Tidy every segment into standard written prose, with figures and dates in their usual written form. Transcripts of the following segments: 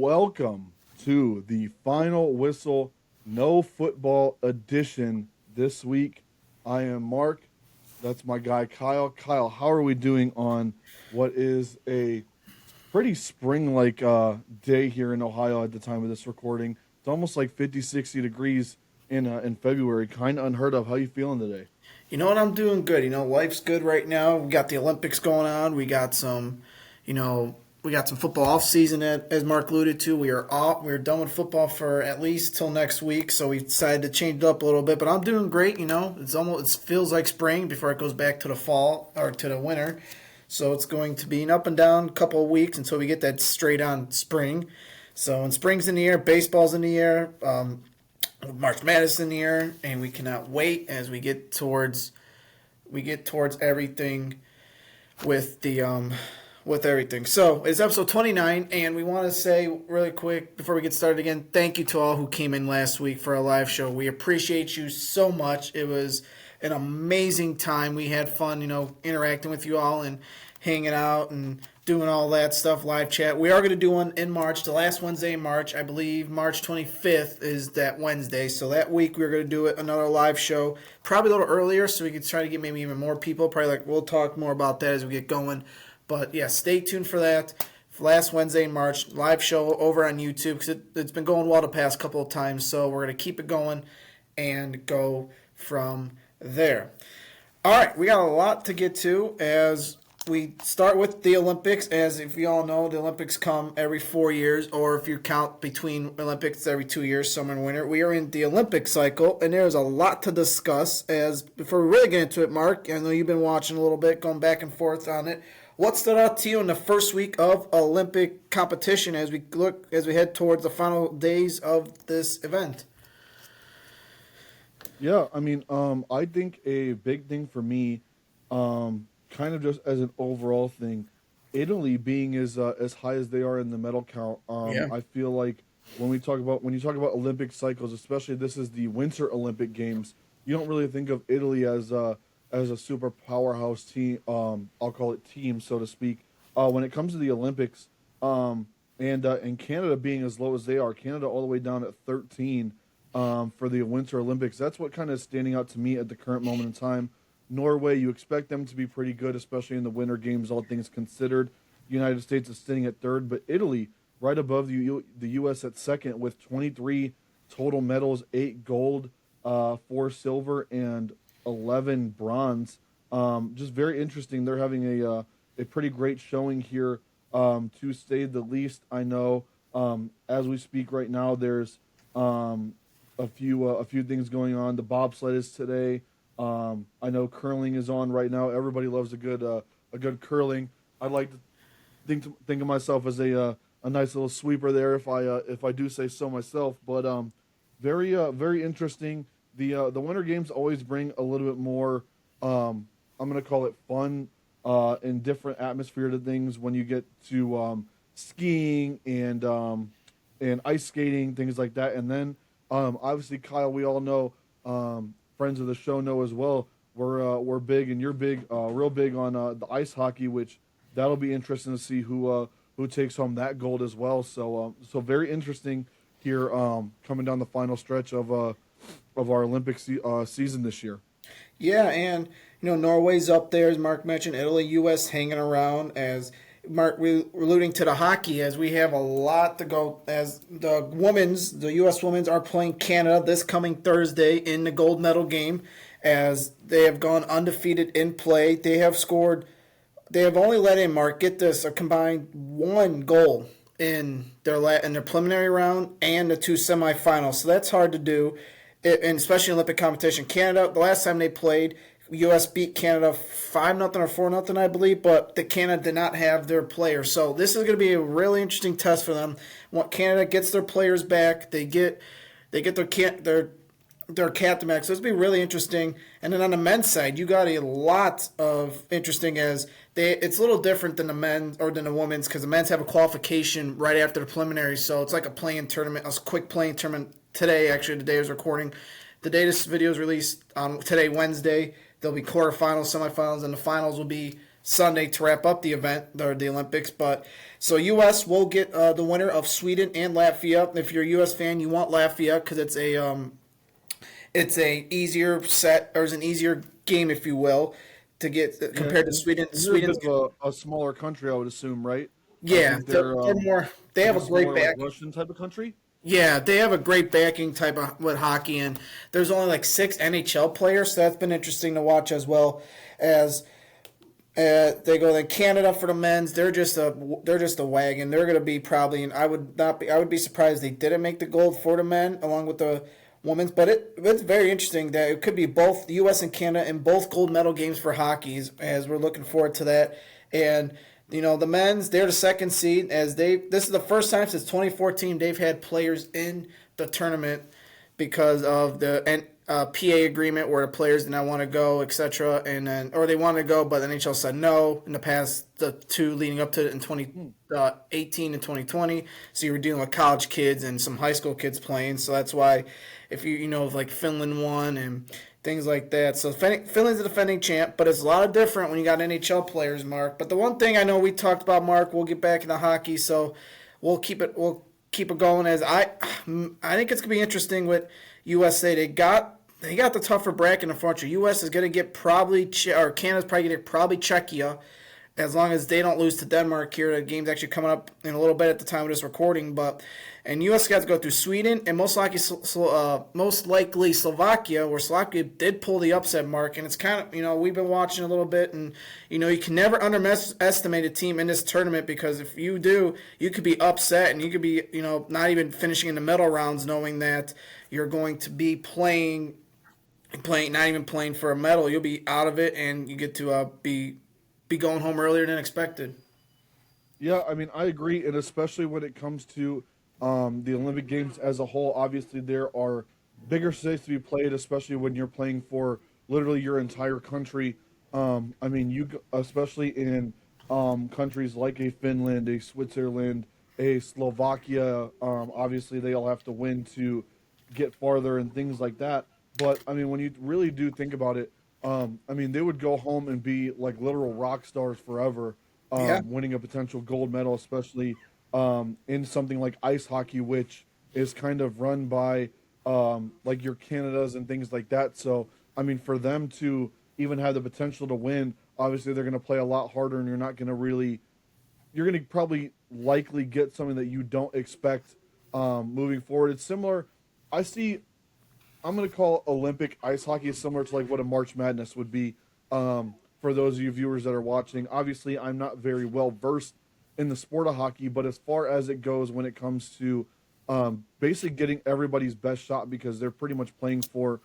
welcome to the Final Whistle No Football Edition this week. I am Mark. That's my guy Kyle. Kyle, how are we doing on what is a pretty spring-like day here in Ohio at the time of this recording? It's almost like 50, 60 degrees in February. Kind of unheard of. How you feeling today? You know what? I'm doing good. Life's good right now. We got the Olympics going on. You know, we got some football off season. As Mark alluded to, we're done with football for at least till next week. So we decided to change it up a little bit. But I'm doing great. It feels like spring before it goes back to the fall or to the winter. So it's going to be an up and down couple of weeks until we get that straight on spring. So when spring's in the air, baseball's in the air. March Madness in the air, and we cannot wait as we get towards everything with everything. So it's episode 29, and we want to say really quick before we get started again, thank you to all who came in last week for our live show. We appreciate you so much. It was an amazing time. We had fun, interacting with you all and hanging out and doing all that stuff, live chat. We are going to do one in March, the last Wednesday in March. I believe March 25th is that Wednesday. So that week we're going to do another live show, probably a little earlier so we can try to get maybe even more people. We'll talk more about that as we get going. But yeah, stay tuned for that. Last Wednesday in March, live show over on YouTube because it's been going well the past couple of times. So we're going to keep it going and go from there. All right, we got a lot to get to as we start with the Olympics. As if you all know, the Olympics come every 4 years, or if you count between Olympics, every 2 years, summer and winter. We are in the Olympic cycle, and there's a lot to discuss. As before we really get into it, Mark, I know you've been watching a little bit, going back and forth on it. What stood out to you in the first week of Olympic competition as we head towards the final days of this event? Yeah, I think a big thing for me, kind of just as an overall thing, Italy being as high as they are in the medal count. Yeah. I feel like when you talk about Olympic cycles, especially this is the Winter Olympic Games, you don't really think of Italy as a super powerhouse team. I'll call it team, so to speak. When it comes to the Olympics, and Canada being as low as they are, Canada all the way down at 13 for the Winter Olympics. That's what kind of is standing out to me at the current moment in time. Norway, you expect them to be pretty good, especially in the Winter Games, all things considered. The United States is sitting at third, but Italy right above the U.S. at second with 23 total medals, 8 gold, 4 silver, and 11 bronze. Just very interesting. They're having a pretty great showing here, to say the least. I know as we speak right now, there's a few things going on. The bobsled is today. I know curling is on right now. Everybody loves a good curling. I'd like to think of myself as a nice little sweeper there if I do say so myself. But very interesting. The Winter Games always bring a little bit more. I'm gonna call it fun and different atmosphere to things when you get to skiing and ice skating, things like that. And then obviously, Kyle, we all know. Friends of the show know as well. We're big, and you're big, real big on the ice hockey, which that'll be interesting to see who takes home that gold as well. So very interesting here, coming down the final stretch of our Olympic season this year. Yeah, and Norway's up there, as Mark mentioned. Italy, U.S. hanging around. As Mark, we're alluding to the hockey, as we have a lot to go. As the U.S. women's are playing Canada this coming Thursday in the gold medal game, as they have gone undefeated in play. They have only let in, Mark, get this, a combined 1 goal in their preliminary round and the 2 semifinals. So that's hard to do, and especially in Olympic competition. Canada, the last time they played, U.S. beat Canada 5-0 or 4-0, I believe, but the Canada did not have their players. So this is going to be a really interesting test for them. When Canada gets their players back, they get their captain back. So it's going to be really interesting. And then on the men's side, you got a lot of interesting it's a little different than the men or than the women's, because the men's have a qualification right after the preliminary. So it's like a playing tournament, a quick playing tournament today. Actually, the day I was recording, the day this video is released on today, Wednesday. There'll be quarterfinals, semifinals, and the finals will be Sunday to wrap up the event or the Olympics. But so U.S. will get the winner of Sweden and Latvia. If you're a U.S. fan, you want Latvia because it's a easier set or it's an easier game, if you will, to get Yeah, compared to Sweden. and they're a bit Sweden's of a smaller country, I would assume, right? I yeah, think they're more. They like have a a great smaller like back. Russian type of country. Yeah, they have a great backing type of with hockey, and there's only like 6 NHL players, so that's been interesting to watch as well. As they go then Canada for the men's, they're just a wagon. They're going to be probably, and I would be surprised they didn't make the gold for the men along with the women's. But it's very interesting that it could be both the U.S. and Canada in both gold medal games for hockey, as we're looking forward to that. And the men's, they're the second seed this is the first time since 2014 they've had players in the tournament because of the PA agreement where the players did not want to go, etc. And then or they wanted to go, but the NHL said no in the past the two leading up to it in 2018 and 2020. So you were dealing with college kids and some high school kids playing. So that's why if like Finland won and things like that. So Finland's the defending champ, but it's a lot of different when you got NHL players, Mark. But the one thing I know we talked about, Mark, we'll get back into hockey, so we'll keep it going. As I think it's gonna be interesting with USA. They got the tougher bracket in front of you. US is gonna get probably or Canada's probably gonna get probably Czechia, as long as they don't lose to Denmark here. The game's actually coming up in a little bit at the time of this recording, and U.S. got to go through Sweden and most likely Slovakia, where Slovakia did pull the upset mark. And it's kind of, we've been watching a little bit, and, you can never underestimate a team in this tournament because if you do, you could be upset and you could be, not even finishing in the medal rounds knowing that you're going to be playing, not even playing for a medal. You'll be out of it and you get to be going home earlier than expected. Yeah, I mean, I agree, and especially when it comes to the Olympic Games as a whole. Obviously, there are bigger stakes to be played, especially when you're playing for literally your entire country. I mean, especially in countries like a Finland, a Switzerland, a Slovakia. Obviously, they all have to win to get farther and things like that. But I mean, when you really do think about it, I mean, they would go home and be like literal rock stars forever, Yeah. winning a potential gold medal, especially in something like ice hockey, which is kind of run by like your Canadas and things like that. So, I mean, for them to even have the potential to win, obviously they're going to play a lot harder, and you're going to probably likely get something that you don't expect moving forward. It's similar. I'm going to call Olympic ice hockey similar to like what a March Madness would be for those of you viewers that are watching. Obviously, I'm not very well versed in the sport of hockey, but as far as it goes when it comes to basically getting everybody's best shot because they're pretty much playing for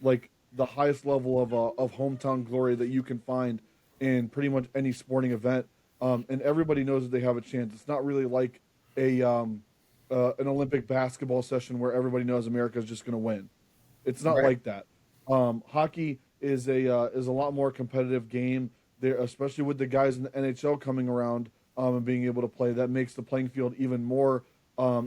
like the highest level of hometown glory that you can find in pretty much any sporting event. And everybody knows that they have a chance. It's not really like an Olympic basketball session where everybody knows America is just going to win. It's not Right. like that. Hockey is a lot more competitive game there, especially with the guys in the NHL coming around and being able to play. That makes the playing field even more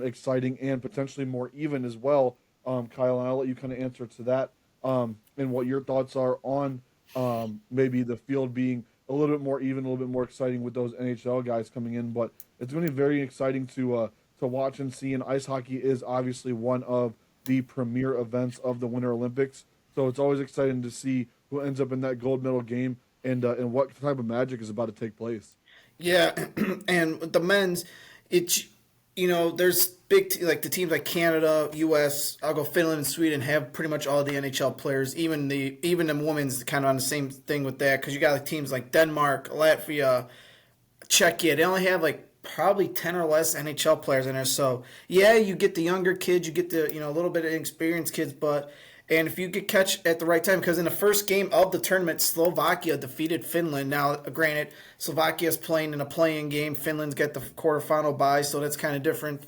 exciting and potentially more even as well. Kyle, and I'll let you kind of answer to that and what your thoughts are on maybe the field being a little bit more even, a little bit more exciting with those NHL guys coming in. But it's going to be very exciting to watch and see. And ice hockey is obviously one of the premier events of the Winter Olympics. So it's always exciting to see who ends up in that gold medal game and what type of magic is about to take place. Yeah, and with the men's, it's there's like the teams like Canada, U.S. I'll go Finland and Sweden have pretty much all the NHL players. Even the women's kind of on the same thing with that because you got like teams like Denmark, Latvia, Czechia. They only have like probably 10 or less NHL players in there. So yeah, you get the younger kids, you get the a little bit of experienced kids, and if you get catch at the right time, because in the first game of the tournament, Slovakia defeated Finland. Now, granted, Slovakia's playing in a playing game. Finland's got the quarterfinal bye, so that's kind of different.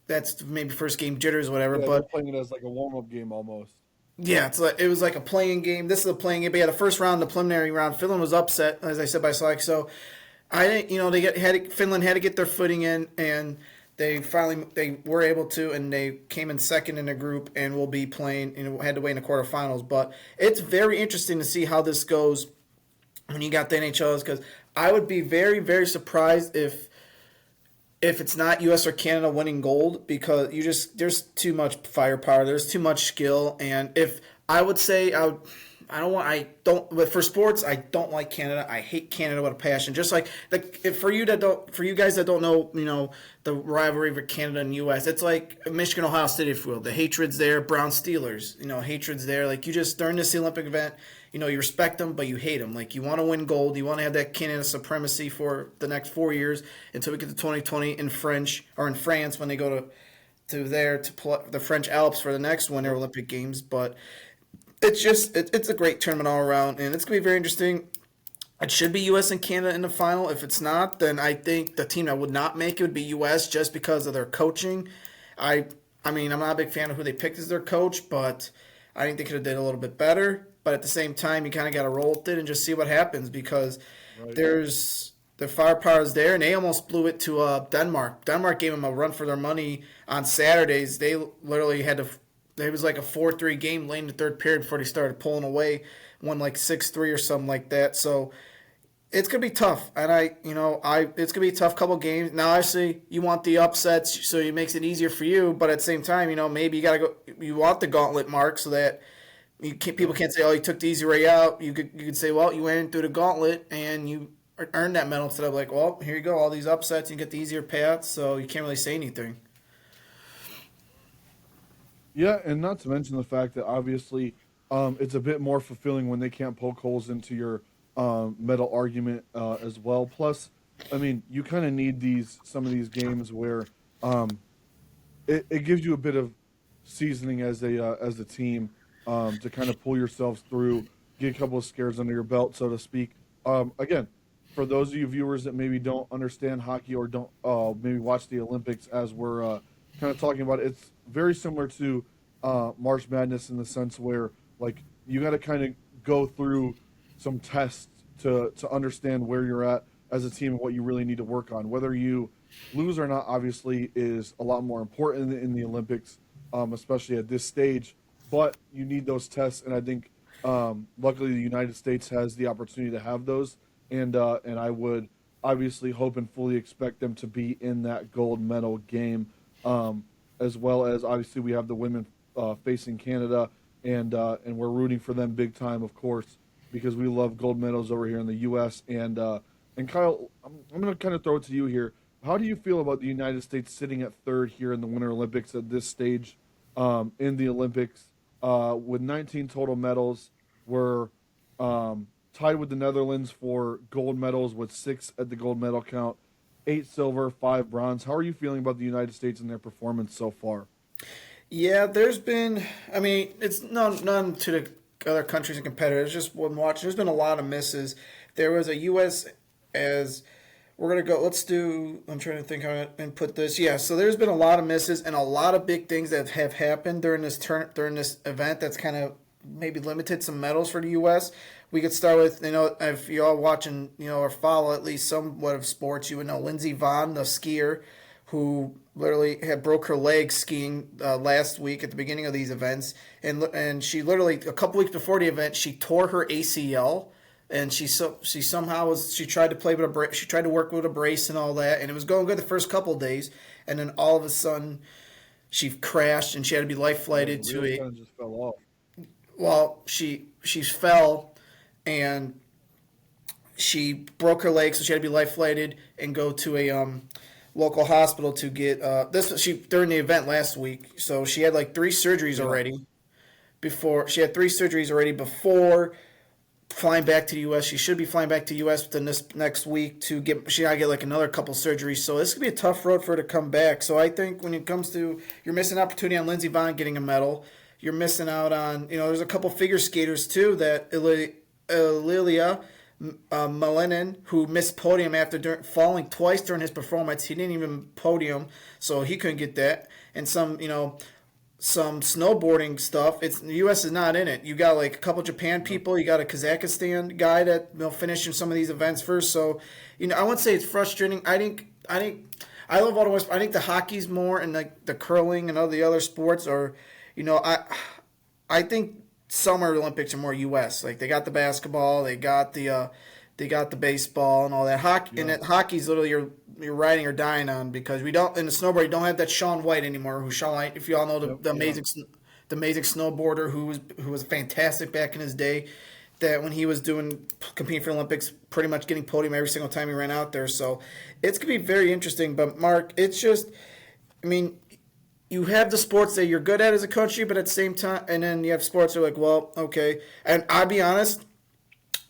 That's maybe first game jitters or whatever. Yeah, they're But playing it as like a warm-up game almost. yeah, it was like a playing game. This is a playing game. But yeah, the first round, the preliminary round, Finland was upset, as I said, by Slovakia. So I think Finland had to get their footing in, and they were able to, and they came in second in the group, and will be playing. Had to wait in the quarterfinals, but it's very interesting to see how this goes when you got the NHLs, because I would be very, very surprised if it's not U.S. or Canada winning gold, because there's too much firepower, there's too much skill, and if I would say I don't, but for sports I don't like Canada. I hate Canada with a passion. Just like for you guys that don't know, the rivalry for Canada and U.S. It's like Michigan Ohio State, if you will. The hatred's there. Brown Steelers, hatred's there. Like you just during this Olympic event. You respect them, but you hate them. Like you want to win gold, you want to have that Canada supremacy for the next 4 years until we get to 2020 in French or in France when they go to there to play the French Alps for the next Winter Olympic Games. But it's a great tournament all around, and it's gonna be very interesting. It should be U.S. and Canada in the final. If it's not, then I think the team that would not make it would be U.S. just because of their coaching. I mean, I'm not a big fan of who they picked as their coach, but I think they could have did a little bit better. But at the same time, you kind of got to roll with it and just see what happens, because there's the firepower is there, and they almost blew it to Denmark. Denmark gave them a run for their money on Saturdays. They literally had to. It was like a 4-3 game late in the third period before they started pulling away, won like 6-3 or something like that. So it's gonna be tough, and it's gonna be a tough couple games. Now, obviously, you want the upsets, so it makes it easier for you. But at the same time, maybe you gotta go. You want the gauntlet mark so that people can't say, "Oh, you took the easy way out." You could say, "Well, you went through the gauntlet and you earned that medal." Instead of like, "Well, here you go, all these upsets, you get the easier paths," so you can't really say anything. Yeah, and not to mention the fact that obviously it's a bit more fulfilling when they can't poke holes into your medal argument as well. Plus, I mean, you kind of need some of these games where it gives you a bit of seasoning as a team to kind of pull yourselves through, get a couple of scares under your belt, so to speak. Again, for those of you viewers that maybe don't understand hockey or don't maybe watch the Olympics as we're kind of talking about it, it's very similar to March Madness in the sense where like you got to kind of go through some tests to understand where you're at as a team and what you really need to work on. Whether you lose or not, obviously, is a lot more important in the Olympics, especially at this stage. But you need those tests, and I think luckily the United States has the opportunity to have those, and I would obviously hope and fully expect them to be in that gold medal game, as well as obviously we have the women facing Canada, and we're rooting for them big time, of course, because we love gold medals over here in the U.S. And Kyle, I'm going to kind of throw it to you here. How do you feel about the United States sitting at third here in the Winter Olympics at this stage in the Olympics with 19 total medals? We're tied with the Netherlands for gold medals with 6 at the gold medal count, 8 silver, 5 bronze. How are you feeling about the United States and their performance so far? Yeah, there's been. I mean, it's none to the other countries and competitors. Just one watch. There's been a lot of misses. There was a U.S. as we're gonna go. Let's do. I'm trying to think how to input this. Yeah, so there's been a lot of misses and a lot of big things that have happened during this event. That's kind of maybe limited some medals for the U.S. We could start with if you all watching or follow at least somewhat of sports, you would know Lindsey Vonn, the skier, who literally had broke her leg skiing last week at the beginning of these events, and she literally a couple weeks before the event she tore her ACL, and she tried to play with she tried to work with a brace and all that, and it was going good the first couple of days, and then all of a sudden she crashed and she had to be life Yeah, flighted the to wheels a kind of just fell off. well she fell and she broke her leg, so she had to be life flighted and go to a local hospital to get this. She during the event last week, so she had like 3 surgeries Yeah. already. Before she had 3 surgeries already before flying back to the U.S. She should be flying back to the U.S. within this next week to get. She gotta get like another couple surgeries. So this could be a tough road for her to come back. So I think when it comes to you're missing opportunity on Lindsey Vonn getting a medal. You're missing out on there's a couple figure skaters too that Lilia Malinin, who missed podium after falling twice during his performance. He didn't even podium, so he couldn't get that. And some snowboarding stuff. It's the U.S. is not in it. You got like a couple Japan people. You got a Kazakhstan guy that finishing some of these events first. So I wouldn't say it's frustrating. I think I love all the West. I think the hockey's more, and like the curling and all the other sports are. I think Summer Olympics are more U.S. Like they got the basketball, they got the They got the baseball and all that hockey, and Yeah. hockey's literally you're riding or dying on because we don't in the snowboard you don't have that Shaun White anymore. Who Shaun White, if you all know Yep. the Yeah. amazing snowboarder who was fantastic back in his day. That when he was competing for Olympics, pretty much getting podium every single time he ran out there. So it's gonna be very interesting. But Mark, it's just, I mean, you have the sports that you're good at as a country, but at the same time, and then you have sports that are like, well, okay. And I'll be honest,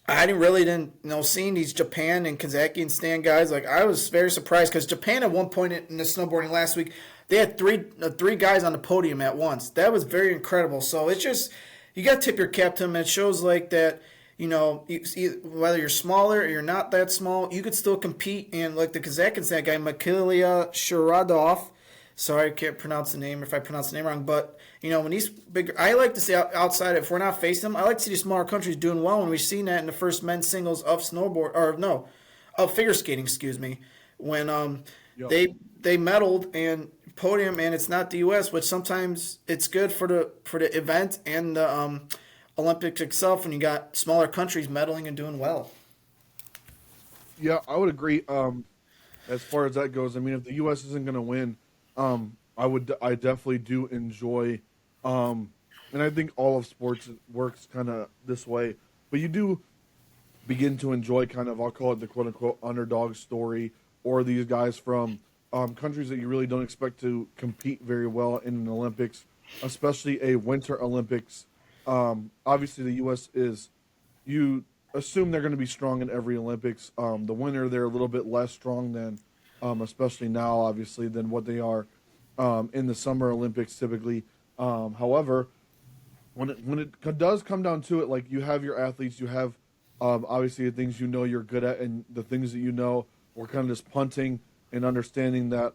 I didn't seeing these Japan and Kazaki and Stan guys, like I was very surprised because Japan at one point in the snowboarding last week, they had three guys on the podium at once. That was very incredible. So it's just, you got to tip your cap to them. And it shows like that, whether you're smaller or you're not that small, you could still compete. And like the Kazakhstan guy, Makilia Shiradov, sorry, I can't pronounce the name if I pronounce the name wrong, but when these big, I like to see outside, if we're not facing them, I like to see these smaller countries doing well, and we've seen that in the first men's singles of figure skating, excuse me, when Yep. they medaled and podium, and it's not the U.S., which sometimes it's good for the event and the Olympics itself when you got smaller countries medaling and doing well. Yeah, I would agree. As far as that goes, I mean, if the U.S. isn't going to win, I definitely do enjoy, and I think all of sports works kind of this way. But you do begin to enjoy kind of, I'll call it the quote unquote underdog story, or these guys from countries that you really don't expect to compete very well in an Olympics, especially a Winter Olympics. Obviously, the U.S. you assume they're going to be strong in every Olympics. The winter, they're a little bit less strong than, especially now, obviously, than what they are in the Summer Olympics typically. However, when it does come down to it, like you have your athletes, you have obviously the things you're good at, and the things that we're kind of just punting and understanding that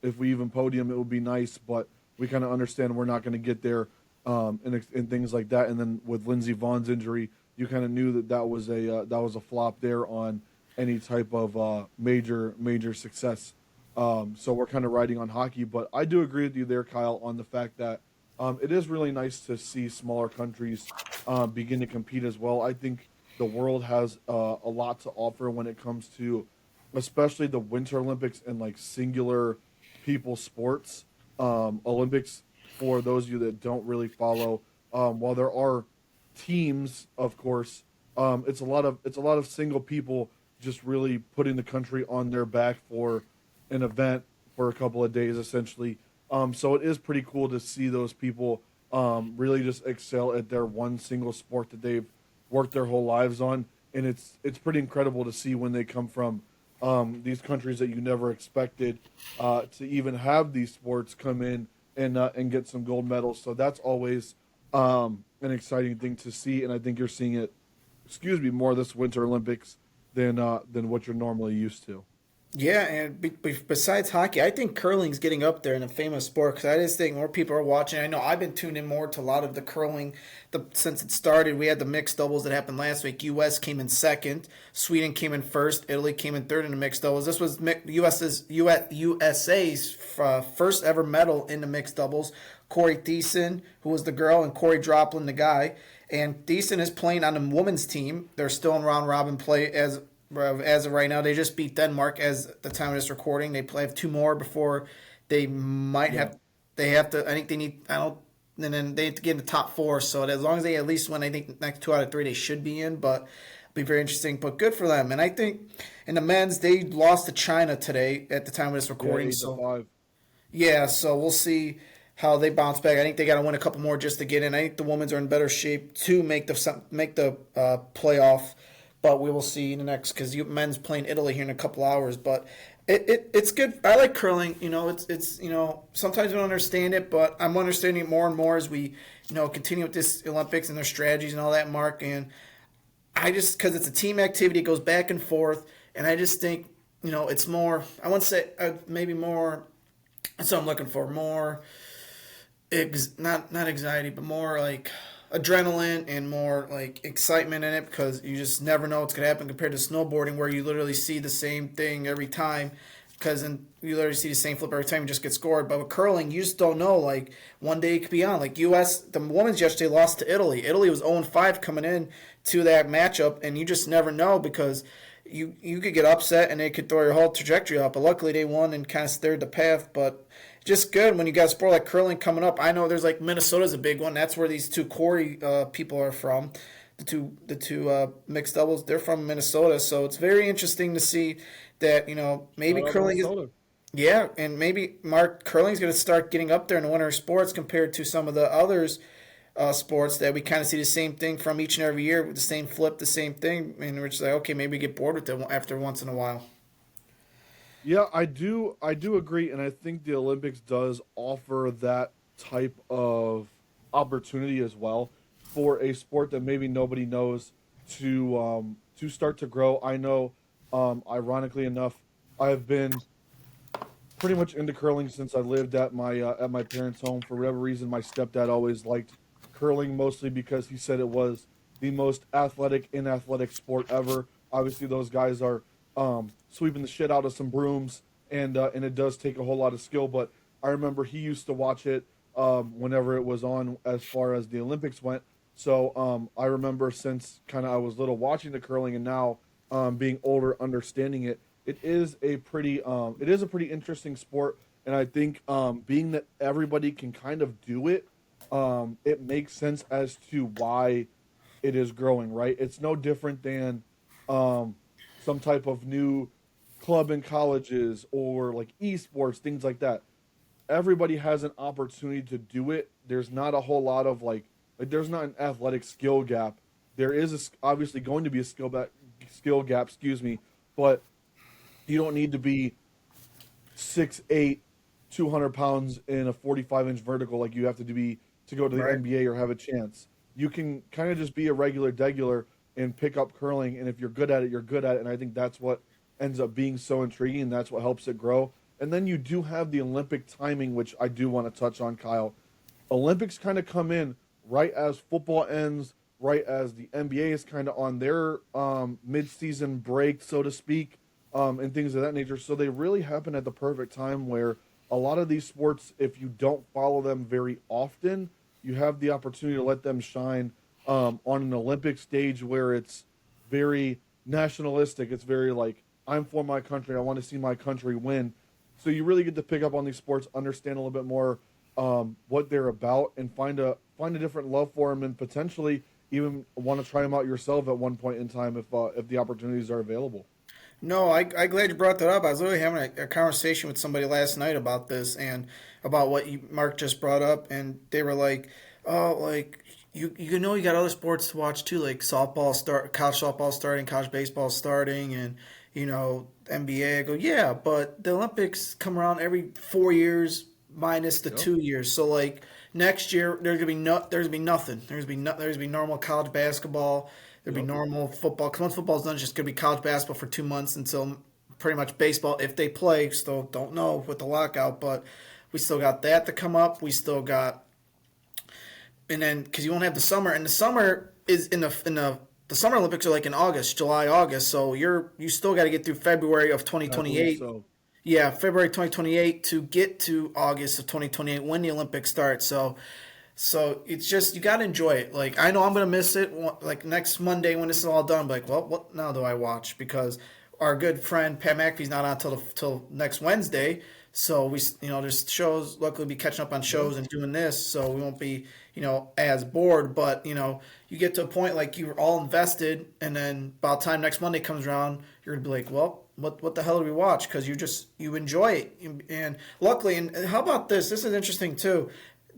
if we even podium, it would be nice, but we kind of understand we're not going to get there, and things like that. And then with Lindsey Vogn's injury, you kind of knew that was a flop there on any type of major success. So we're kind of riding on hockey, but I do agree with you there, Kyle, on the fact that it is really nice to see smaller countries begin to compete as well. I think the world has a lot to offer when it comes to, especially the Winter Olympics and like singular people sports. Olympics, for those of you that don't really follow, while there are teams, of course, it's a lot of single people just really putting the country on their back for an event for a couple of days, essentially. So it is pretty cool to see those people really just excel at their one single sport that they've worked their whole lives on, and it's pretty incredible to see when they come from these countries that you never expected to even have these sports come in and get some gold medals. So that's always an exciting thing to see, and I think you're seeing it, more this Winter Olympics than what you're normally used to. Yeah, and besides hockey, I think curling's getting up there in a famous sport because I just think more people are watching. I know I've been tuned in more to a lot of the curling since it started. We had the mixed doubles that happened last week. U.S. came in second, Sweden came in first, Italy came in third in the mixed doubles. This was USA's first ever medal in the mixed doubles. Corey Thiessen, who was the girl, and Corey Droplin, the guy. And Thiessen is playing on the women's team. They're still in round robin play as of right now. They just beat Denmark as the time of this recording. They have two more before they might have. They have to. I think they need. I don't. And then they have to get in the top four. So as long as they at least win, I think the next 2 out of 3 they should be in. But it'll be very interesting. But good for them. And I think in the men's they lost to China today at the time of this recording. Yeah, 8-5. Yeah, so we'll see how they bounce back. I think they got to win a couple more just to get in. I think the women's are in better shape to make the playoff. But we will see in the next because men's playing Italy here in a couple hours. But it's good. I like curling. It's sometimes we don't understand it, but I'm understanding it more and more as we continue with this Olympics and their strategies and all that. Mark, and I just because it's a team activity, it goes back and forth, and I just think it's more. I want to say maybe more. That's what I'm looking for. More, not anxiety, but more like adrenaline and more like excitement in it because you just never know what's going to happen compared to snowboarding where you literally see the same thing every time because you literally see the same flip every time you just get scored. But with curling, you just don't know. Like one day it could be on. Like U.S. the women's yesterday lost to Italy. Italy was 0-5 coming in to that matchup, and you just never know because you could get upset and it could throw your whole trajectory up. But luckily they won and kind of steered the path. But just good when you got a sport like curling coming up. I know there's like Minnesota's a big one. That's where these two Corey people are from. The two mixed doubles, they're from Minnesota. So it's very interesting to see that maybe Shout out curling is Minnesota. yeah, and maybe Mark curling's going to start getting up there in the winter sports compared to some of the others sports that we kind of see the same thing from each and every year with the same flip, the same thing, and we're just like, okay, maybe get bored with it after once in a while. Yeah, I do agree, and I think the Olympics does offer that type of opportunity as well for a sport that maybe nobody knows to start to grow. I know, ironically enough, I've been pretty much into curling since I lived at my parents' home. For whatever reason, my stepdad always liked curling, mostly because he said it was the most athletic, inathletic sport ever. Obviously, those guys are sweeping the shit out of some brooms, and it does take a whole lot of skill. But I remember he used to watch it whenever it was on, as far as the Olympics went. So I remember since kind of I was little watching the curling, and now being older, understanding it. It is a pretty interesting sport, and I think being that everybody can kind of do it, it makes sense as to why it is growing. Right? It's no different than some type of new club in colleges or like esports, things like that. Everybody has an opportunity to do it. There's not a whole lot of like there's not an athletic skill gap. There is obviously going to be a skill gap, excuse me, but you don't need to be 6'8", 200 pounds in a 45-inch vertical like you have to be to go to the Right. NBA or have a chance. You can kind of just be a regular degular and pick up curling, and if you're good at it, you're good at it. And I think that's what ends up being so intriguing, and that's what helps it grow. And then you do have the Olympic timing, which I do want to touch on, Kyle. Olympics kind of come in right as football ends, right as the NBA is kind of on their mid-season break, so to speak, and things of that nature. So they really happen at the perfect time where a lot of these sports, if you don't follow them very often, you have the opportunity to let them shine on an Olympic stage where it's very nationalistic. It's very like, I'm for my country. I want to see my country win. So you really get to pick up on these sports, understand a little bit more what they're about, and find a different love for them, and potentially even want to try them out yourself at one point in time if the opportunities are available. No, I glad you brought that up. I was literally having a conversation with somebody last night about this and about what Mark just brought up, and they were like, "Oh, like you got other sports to watch too, like college softball starting, college baseball starting, and NBA." I go, "Yeah, but the Olympics come around every 4 years minus the Yep. 2 years. So like next year there's gonna be nothing. There's gonna be normal college basketball. There'd be Yep. normal football. Because once football's done, it's just gonna be college basketball for 2 months until pretty much baseball if they play. Still don't know with the lockout, but we still got that to come up. We still got and then because you won't have the summer, and the summer is the Summer Olympics are like in August, July, August. So you still got to get through February of I believe 2028. so. Yeah, February 2028 to get to August of 2028 when the Olympics start. So it's just you got to enjoy it. Like I know I'm gonna miss it. Like next Monday when this is all done, I'm like, well, what now do I watch? Because our good friend Pat McAfee's not on till next Wednesday. So there's shows. Luckily, be catching up on Yep. shows and doing this, so we won't be as bored. But you get to a point like you're all invested, and then by the time next Monday comes around, you're gonna be like, well, what the hell do we watch? Because you enjoy it, and luckily, and how about this? This is interesting too.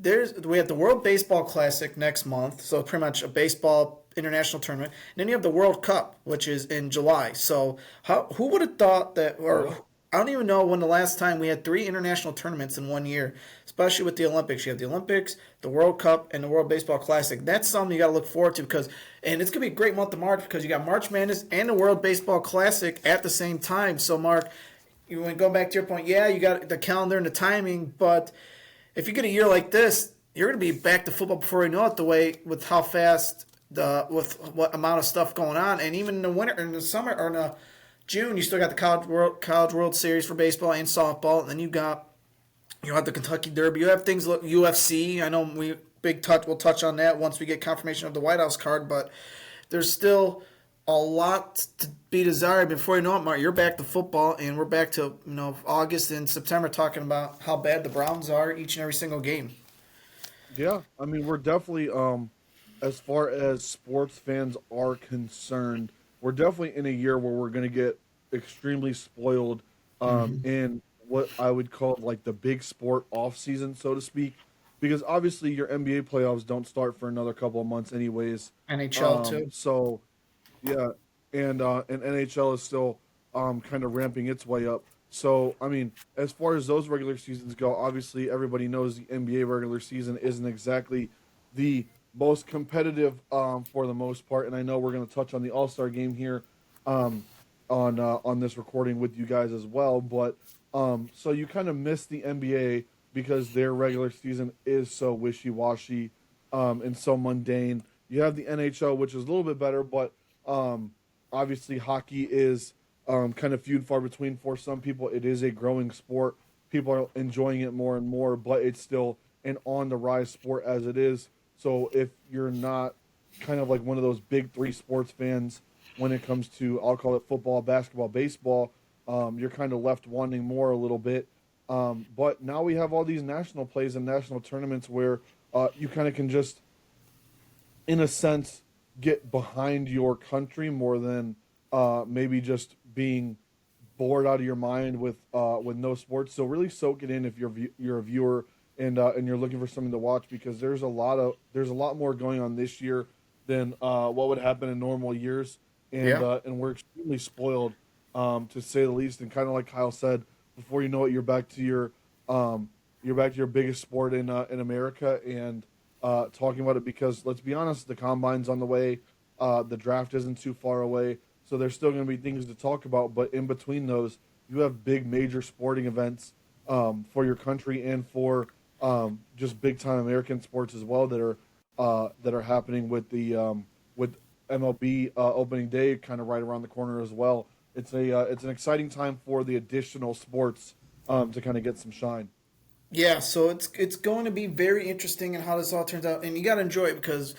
We have the World Baseball Classic next month, so pretty much a baseball international tournament. And then you have the World Cup, which is in July. So who would have thought that? Yeah. Or I don't even know when the last time we had three international tournaments in one year, especially with the Olympics. You have the Olympics, the World Cup, and the World Baseball Classic. That's something you got to look forward to and it's gonna be a great month of March because you got March Madness and the World Baseball Classic at the same time. So Mark, you want to go back to your point? Yeah, you got the calendar and the timing, but if you get a year like this, you're going to be back to football before you know it. The way with how fast with what amount of stuff going on, and even in the winter, in the summer, or in June, you still got the College World Series for baseball and softball, and then you have the Kentucky Derby. You have things like UFC. I know we'll touch on that once we get confirmation of the White House card, but there's still a lot to be desired. Before you know it, Mark, you're back to football, and we're back to August and September talking about how bad the Browns are each and every single game. Yeah, I mean, we're definitely, as far as sports fans are concerned, we're definitely in a year where we're going to get extremely spoiled in what I would call like the big sport off season, so to speak, because obviously your NBA playoffs don't start for another couple of months, anyways. NHL too. So yeah, and NHL is still kind of ramping its way up. So I mean, as far as those regular seasons go, obviously everybody knows the NBA regular season isn't exactly the most competitive for the most part. And I know we're going to touch on the All Star game here on this recording with you guys as well. But so you kind of miss the NBA because their regular season is so wishy washy and so mundane. You have the NHL, which is a little bit better, but obviously hockey is kind of few and far between for some people. It is a growing sport. People are enjoying it more and more, but it's still an on the rise sport as it is. So if you're not kind of like one of those big three sports fans when it comes to, I'll call it football, basketball, baseball, you're kind of left wanting more a little bit. But now we have all these national plays and national tournaments where you kind of can just, in a sense, get behind your country more than maybe just being bored out of your mind with no sports. So really soak it in if you're a viewer and you're looking for something to watch, because there's a lot more going on this year than what would happen in normal years, and we're extremely spoiled to say the least. And kind of like Kyle said, before you know it, you're back to your biggest sport in America and talking about it, because let's be honest, the combine's on the way, the draft isn't too far away. So there's still going to be things to talk about, but in between those, you have big major sporting events for your country and for just big time American sports as well that are happening with the with MLB opening day kind of right around the corner as well. It's an exciting time for the additional sports to kind of get some shine. Yeah, so it's going to be very interesting in how this all turns out, and you got to enjoy it because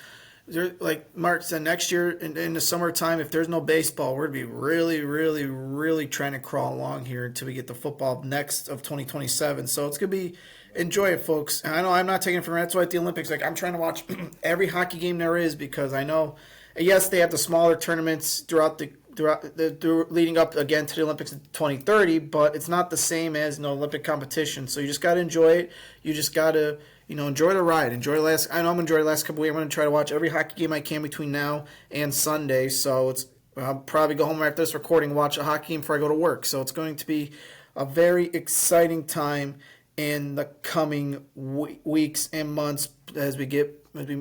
like Mark said, next year in the summertime, if there's no baseball, we're gonna be really, really, really trying to crawl along here until we get the football next of 2027. So it's gonna be enjoy it, folks. And I know I'm not taking it for granted. That's why at the Olympics, like I'm trying to watch every hockey game there is, because I know, yes, they have the smaller tournaments leading up again to the Olympics in 2030, but it's not the same as an Olympic competition. So you just got to enjoy it. You just got to enjoy the ride. I know I'm enjoying the last couple of weeks. I'm going to try to watch every hockey game I can between now and Sunday. So I'll probably go home after this recording and watch a hockey game before I go to work. So it's going to be a very exciting time in the coming weeks and months as we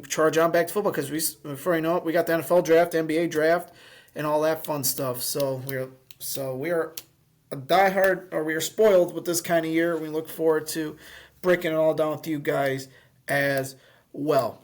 charge on back to football, because before you know it, we got the NFL draft, NBA draft, and all that fun stuff. So we are a diehard, or we are spoiled with this kind of year. We look forward to breaking it all down with you guys as well.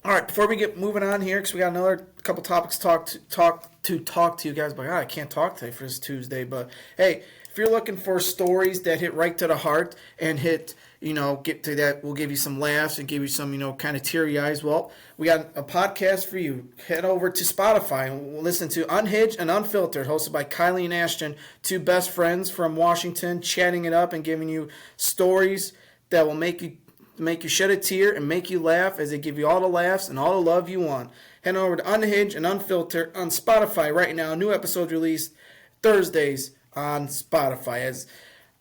All right, before we get moving on here, because we got another couple topics to talk to you guys. But God, I can't talk today for this Tuesday. But hey, if you're looking for stories that hit right to the heart and get to that, we'll give you some laughs and give you some, kind of teary eyes. Well, we got a podcast for you. Head over to Spotify and listen to Unhinged and Unfiltered, hosted by Kylie and Ashton, two best friends from Washington, chatting it up and giving you stories that will make you shed a tear and make you laugh, as they give you all the laughs and all the love you want. Head over to Unhinged and Unfiltered on Spotify right now. New episodes released Thursdays on Spotify. As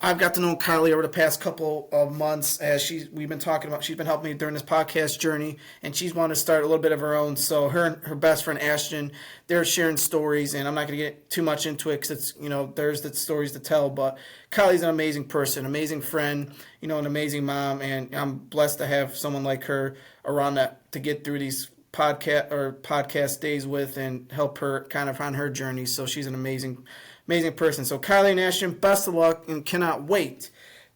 I've got to know Kylie over the past couple of months, as she's been helping me during this podcast journey, and she's wanted to start a little bit of her own. So her and her best friend Ashton, they're sharing stories, and I'm not going to get too much into it because it's, there's the stories to tell. But Kylie's an amazing person, amazing friend, an amazing mom, and I'm blessed to have someone like her around that to get through these podcast days with and help her kind of on her journey. So she's an amazing person. So Kylie and Ashton, best of luck, and cannot wait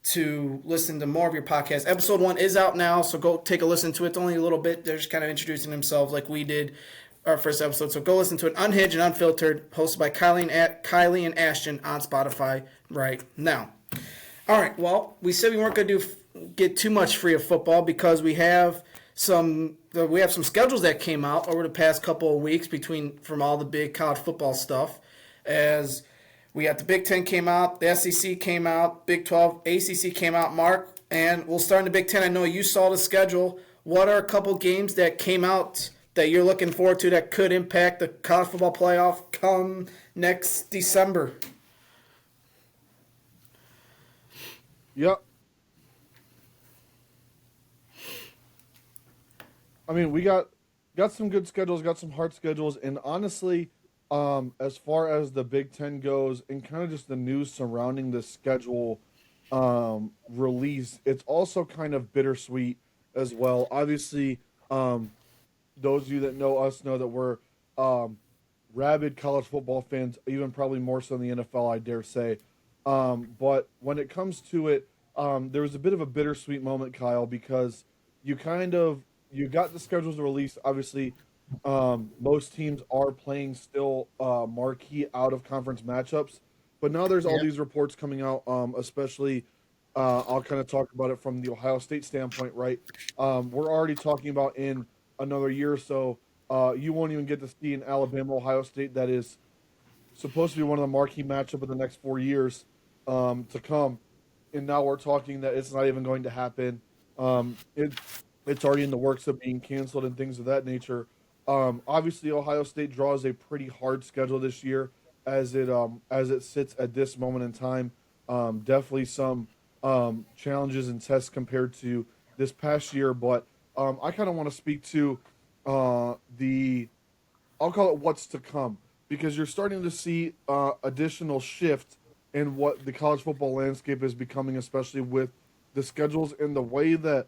to listen to more of your podcast. Episode 1 is out now, so go take a listen to it. It's only a little bit. They're just kind of introducing themselves like we did our first episode. So go listen to it, Unhinged and Unfiltered, hosted by Kylie and Ashton on Spotify right now. All right. Well, we said we weren't going to get too much free of football because we have some schedules that came out over the past couple of weeks from all the big college football stuff. As we got the Big Ten came out, the SEC came out, Big 12, ACC came out, Mark, and we'll start in the Big Ten. I know you saw the schedule. What are a couple games that came out that you're looking forward to that could impact the college football playoff come next December? Yep. I mean, we got some good schedules, got some hard schedules, and honestly, as far as the Big Ten goes, and kind of just the news surrounding the schedule release, it's also kind of bittersweet as well. Obviously, those of you that know us know that we're rabid college football fans, even probably more so than the NFL, I dare say. But when it comes to it, there was a bit of a bittersweet moment, Kyle, because you got the schedules released. Obviously, most teams are playing still marquee out of conference matchups, but now there's all these reports coming out, especially I'll kind of talk about it from the Ohio State standpoint, right? We're already talking about in another year or so, you won't even get to see an Alabama-Ohio State that is supposed to be one of the marquee matchup in the next 4 years to come, and now we're talking that it's not even going to happen. It's already in the works of being canceled and things of that nature. Obviously, Ohio State draws a pretty hard schedule this year as it sits at this moment in time. Definitely some challenges and tests compared to this past year, but I kind of want to speak to I'll call it what's to come, because you're starting to see additional shift in what the college football landscape is becoming, especially with the schedules and the way that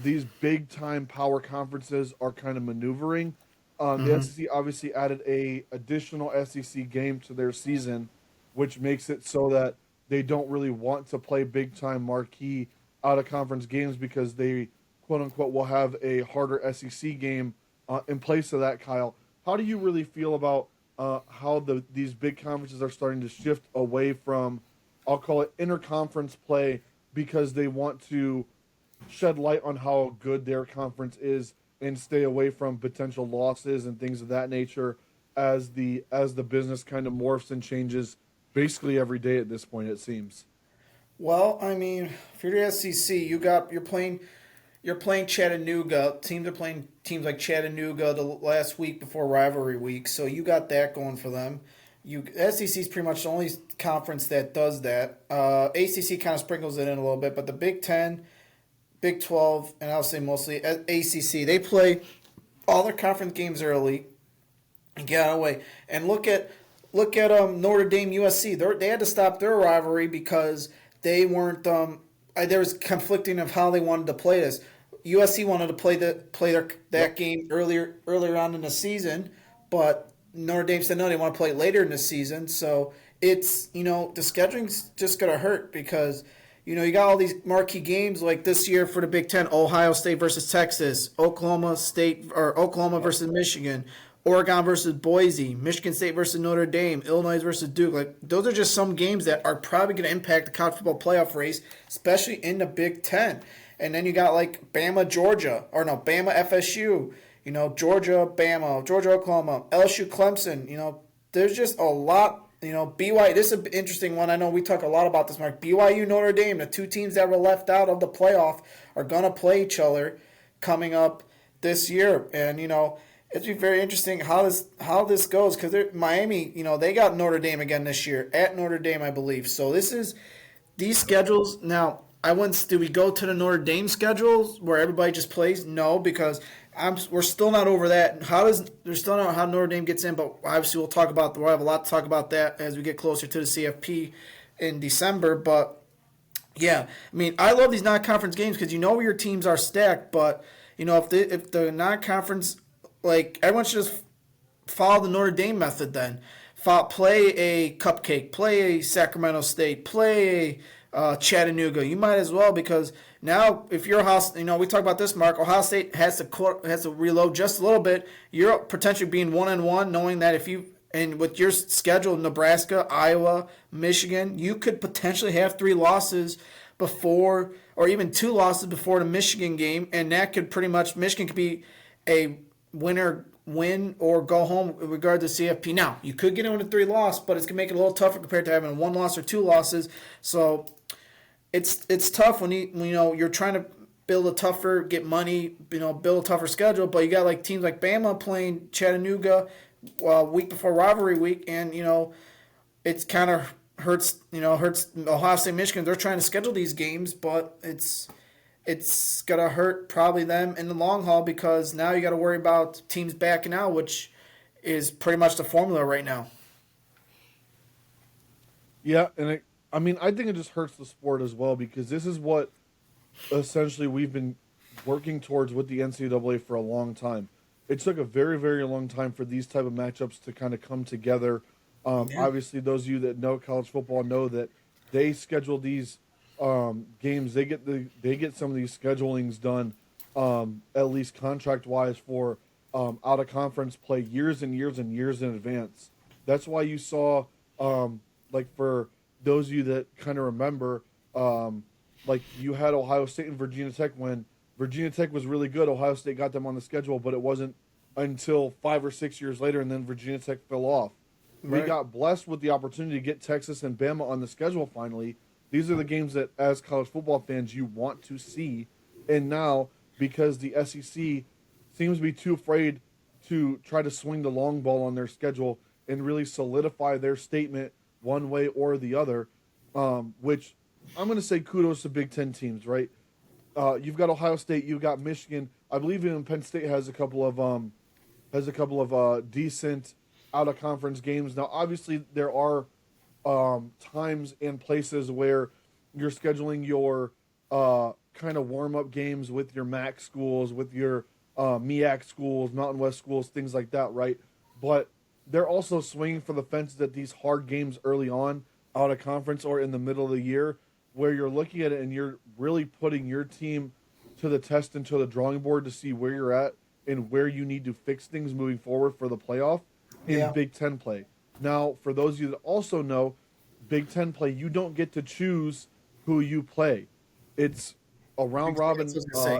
these big time power conferences are kind of maneuvering. The SEC obviously added a additional SEC game to their season, which makes it so that they don't really want to play big time marquee out of conference games because they quote unquote will have a harder SEC game in place of that. Kyle, how do you really feel about how these big conferences are starting to shift away from, I'll call it interconference play, because they want to shed light on how good their conference is and stay away from potential losses and things of that nature as the business kind of morphs and changes basically every day at this point, it seems. Well, I mean, for the SEC, you're playing Chattanooga. Teams are playing teams like Chattanooga the last week before rivalry week, so you got that going for them. SEC is pretty much the only conference that does that. ACC kind of sprinkles it in a little bit, but the Big Ten, Big 12, and I'll say mostly ACC, they play all their conference games early and get out of the way. And look at Notre Dame USC. They had to stop their rivalry because they weren't. There was conflicting of how they wanted to play this. USC wanted to play that game earlier on in the season, but Notre Dame said no, they want to play it later in the season. So it's the scheduling's just gonna hurt because you got all these marquee games like this year for the Big Ten: Ohio State versus Texas, Oklahoma versus Michigan, Oregon versus Boise, Michigan State versus Notre Dame, Illinois versus Duke. Like, those are just some games that are probably going to impact the college football playoff race, especially in the Big Ten. And then you got like Bama, Georgia, Bama, FSU, Georgia, Bama, Georgia, Oklahoma, LSU, Clemson. There's just a lot. BYU, this is an interesting one. I know we talk a lot about this, Mark. BYU, Notre Dame, the two teams that were left out of the playoff are going to play each other coming up this year. And, it'd be very interesting how this goes because Miami, they got Notre Dame again this year at Notre Dame, I believe. So these schedules. Now, do we go to the Notre Dame schedules where everybody just plays? No, because we're still not over that. There's still not how Notre Dame gets in, but obviously we'll have a lot to talk about that as we get closer to the CFP in December. But yeah, I mean, I love these non-conference games because where your teams are stacked. But if the non-conference, like, everyone should just follow the Notre Dame method then. Play a Cupcake, play a Sacramento State, play Chattanooga. You might as well, because now if you're we talk about this, Mark. Ohio State has to reload just a little bit. You're potentially being 1-1, knowing that if you and with your schedule, Nebraska, Iowa, Michigan, you could potentially have 3 losses before, or even 2 losses before the Michigan game, and that could pretty much Michigan could be a win or go home with regard to CFP. Now you could get in with a 3 loss, but it's gonna make it a little tougher compared to having a 1 loss or 2 losses. So it's tough when you're trying to get money, build a tougher schedule, but you got like teams like Bama playing Chattanooga week before rivalry week, and it's kind of hurts Ohio State, Michigan. They're trying to schedule these games, but it's gonna hurt probably them in the long haul, because now you got to worry about teams backing out, which is pretty much the formula right now. Yeah, and I think it just hurts the sport as well, because this is what essentially we've been working towards with the NCAA for a long time. It took a very, very long time for these type of matchups to kind of come together. Obviously, those of you that know college football know that they schedule these games. They get some of these schedulings done, at least contract wise, for out of conference play years and years and years in advance. That's why you saw, like for those of you that kind of remember, like you had Ohio State and Virginia Tech. When Virginia Tech was really good, Ohio State got them on the schedule, but it wasn't until 5 or 6 years later, and then Virginia Tech fell off. Right. We got blessed with the opportunity to get Texas and Bama on the schedule finally. These are the games that, as college football fans, you want to see. And now, because the SEC seems to be too afraid to try to swing the long ball on their schedule and really solidify their statement one way or the other, which I'm going to say kudos to Big Ten teams, right? You've got Ohio State, you've got Michigan. I believe even Penn State has a couple of decent out of conference games. Now, obviously, there are times and places where you're scheduling your kind of warm up games with your MAC schools, with your MEAC schools, Mountain West schools, things like that, right? But they're also swinging for the fences at these hard games early on, out of conference or in the middle of the year, where you're looking at it and you're really putting your team to the test and to the drawing board to see where you're at and where you need to fix things moving forward for the playoff in Big Ten play. Now, for those of you that also know, Big Ten play, you don't get to choose who you play. It's a round robin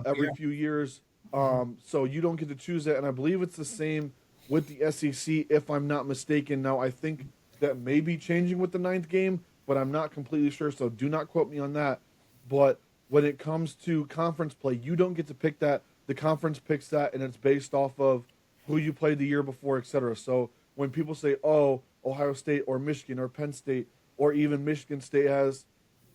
every few years, so you don't get to choose that. And I believe it's the same with the SEC, if I'm not mistaken. Now, I think that may be changing with the 9th game, but I'm not completely sure, so do not quote me on that. But when it comes to conference play, you don't get to pick that. The conference picks that, and it's based off of who you played the year before, etc. So when people say, oh, Ohio State or Michigan or Penn State or even Michigan State has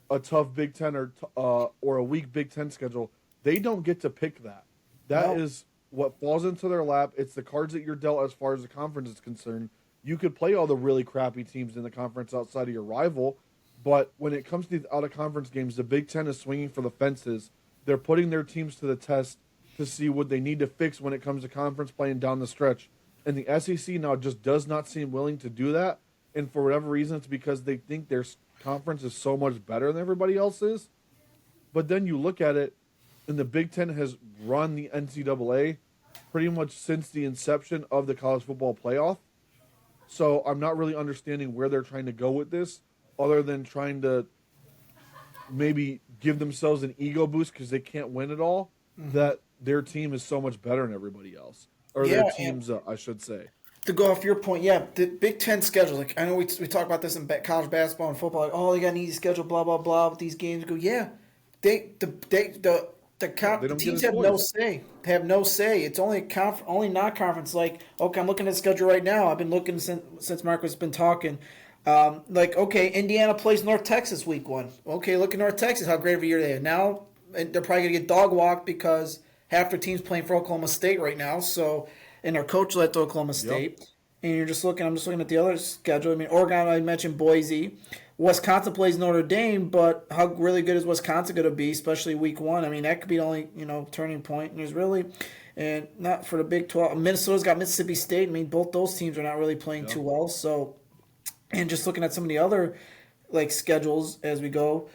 a tough Big Ten or a weak Big Ten schedule, they don't get to pick that. That is what falls into their lap. It's the cards that you're dealt as far as the conference is concerned. You could play all the really crappy teams in the conference outside of your rival, but when it comes to these out-of-conference games, the Big Ten is swinging for the fences. They're putting their teams to the test to see what they need to fix when it comes to conference playing down the stretch. And the SEC now just does not seem willing to do that. And for whatever reason, it's because they think their conference is so much better than everybody else's. But then you look at it, and the Big Ten has run the NCAA pretty much since the inception of the college football playoff. So I'm not really understanding where they're trying to go with this, other than trying to maybe give themselves an ego boost because they can't win it all, that their team is so much better than everybody else. Or their teams, I should say. To go off your point, the Big Ten schedule, like I know we talk about this in college basketball and football, like, oh, they got an easy schedule, blah, blah, blah, with these games. Go, the teams have no say. They have no say. It's only only non-conference. Like, okay, I'm looking at the schedule right now. I've been looking since Mark has been talking. Like, okay, Indiana plays North Texas week 1. Okay, look at North Texas, how great of a year they have. Now, and they're probably going to get dog walked because half their team's playing for Oklahoma State right now. So, and their coach led to Oklahoma State. Yep. And I'm just looking at the other schedule. I mean, Oregon, I mentioned Boise. Wisconsin plays Notre Dame, but how really good is Wisconsin going to be, especially week 1? I mean, that could be the only, turning point. And there's really, and not for the Big 12. Minnesota's got Mississippi State. I mean, both those teams are not really playing too well. So, and just looking at some of the other, like, schedules as we go,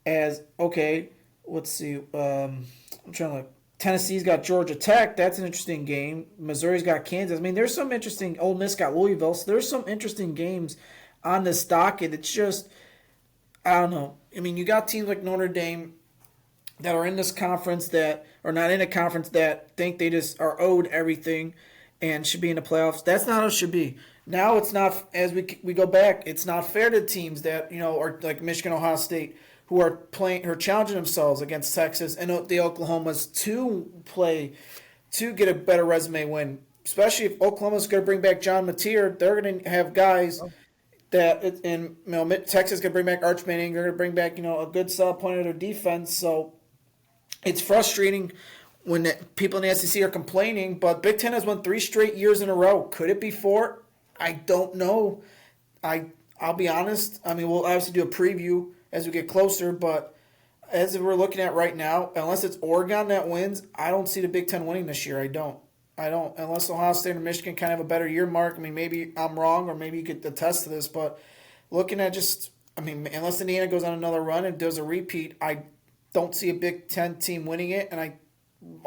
as okay. Let's see. I'm trying to. Tennessee's got Georgia Tech. That's an interesting game. Missouri's got Kansas. I mean, there's some interesting. Ole Miss got Louisville. So there's some interesting games on this docket. It's just I don't know. I mean, you got teams like Notre Dame that are in this conference that are not in a conference that think they just are owed everything and should be in the playoffs. That's not how it should be. Now it's not as we go back. It's not fair to teams that are like Michigan, Ohio State, who are playing, who are challenging themselves against Texas and the Oklahomas to play to get a better resume win. Especially if Oklahoma's going to bring back John Mateer, they're going to have guys Texas going to bring back Arch Manning. They're going to bring back a good solid point of their defense. So it's frustrating when people in the SEC are complaining, but Big Ten has won 3 straight years in a row. Could it be 4? I don't know. I'll be honest. I mean, we'll obviously do a preview as we get closer, but as we're looking at right now, unless it's Oregon that wins, I don't see the Big Ten winning this year. I don't. Unless Ohio State and Michigan kind of have a better year mark. I mean, maybe I'm wrong, or maybe you could attest to this, but looking at unless Indiana goes on another run and does a repeat, I don't see a Big Ten team winning it, and I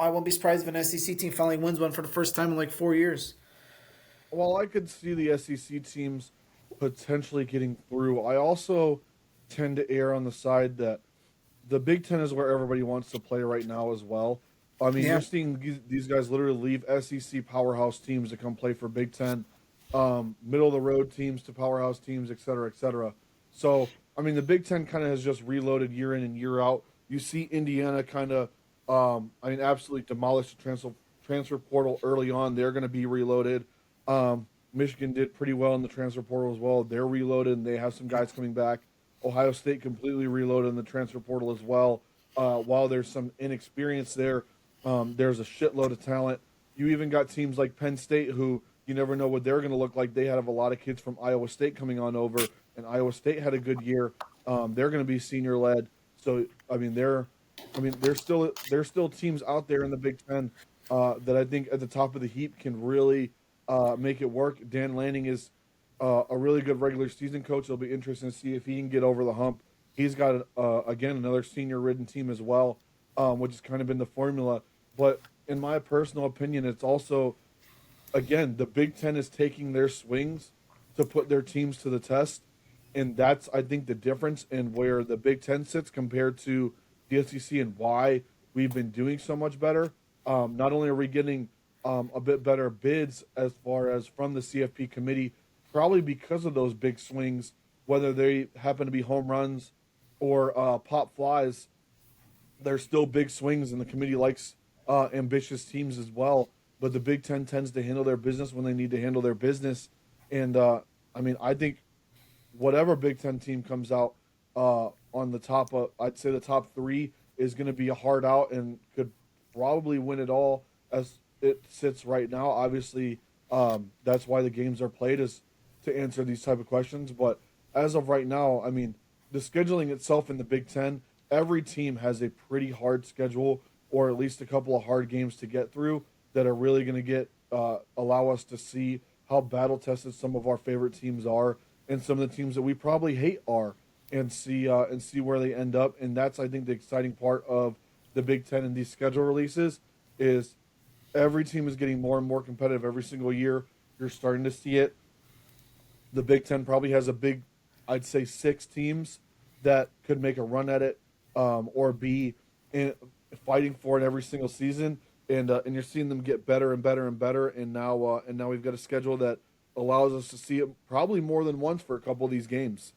won't be surprised if an SEC team finally wins one for the first time in like 4 years. Well, I could see the SEC teams potentially getting through. I also tend to err on the side that the Big Ten is where everybody wants to play right now as well. I mean, Yeah. you're seeing these guys literally leave SEC powerhouse teams to come play for Big Ten, middle of the road teams to powerhouse teams, et cetera, et cetera. So, I mean, the Big Ten kind of has just reloaded year in and year out. You see Indiana kind of, absolutely demolish the transfer portal early on. They're going to be reloaded. Michigan did pretty well in the transfer portal as well. They're reloaded, and they have some guys coming back. Ohio State completely reloaded in the transfer portal as well. While there's some inexperience there, there's a shitload of talent. You even got teams like Penn State, who you never know what they're going to look like. They have a lot of kids from Iowa State coming on over, and Iowa State had a good year. They're going to be senior led. So there's still teams out there in the Big Ten that I think at the top of the heap can really make it work. Dan Lanning is a really good regular season coach. It'll be interesting to see if he can get over the hump. He's got again another senior ridden team as well, which has kind of been the formula. But in my personal opinion, it's also again the Big Ten is taking their swings to put their teams to the test, and that's I think the difference in where the Big Ten sits compared to the SEC and why we've been doing so much better. Not only are we getting a bit better bids as far as from the CFP committee, probably because of those big swings, whether they happen to be home runs or pop flies, there's still big swings, and the committee likes ambitious teams as well. But the Big Ten tends to handle their business when they need to handle their business. And I think whatever Big Ten team comes out on the top, I'd say the top 3 is going to be a hard out and could probably win it all as it sits right now. Obviously, that's why the games are played, is to answer these type of questions. But as of right now, I mean, the scheduling itself in the Big Ten, every team has a pretty hard schedule, or at least a couple of hard games to get through that are really going to allow us to see how battle tested some of our favorite teams are, and some of the teams that we probably hate are, and see where they end up. And that's, I think, the exciting part of the Big Ten and these schedule releases is every team is getting more and more competitive every single year. You're starting to see it. The Big Ten probably has I'd say 6 teams that could make a run at it, or be fighting for it every single season. And you're seeing them get better and better and better. And now we've got a schedule that allows us to see it probably more than once for a couple of these games.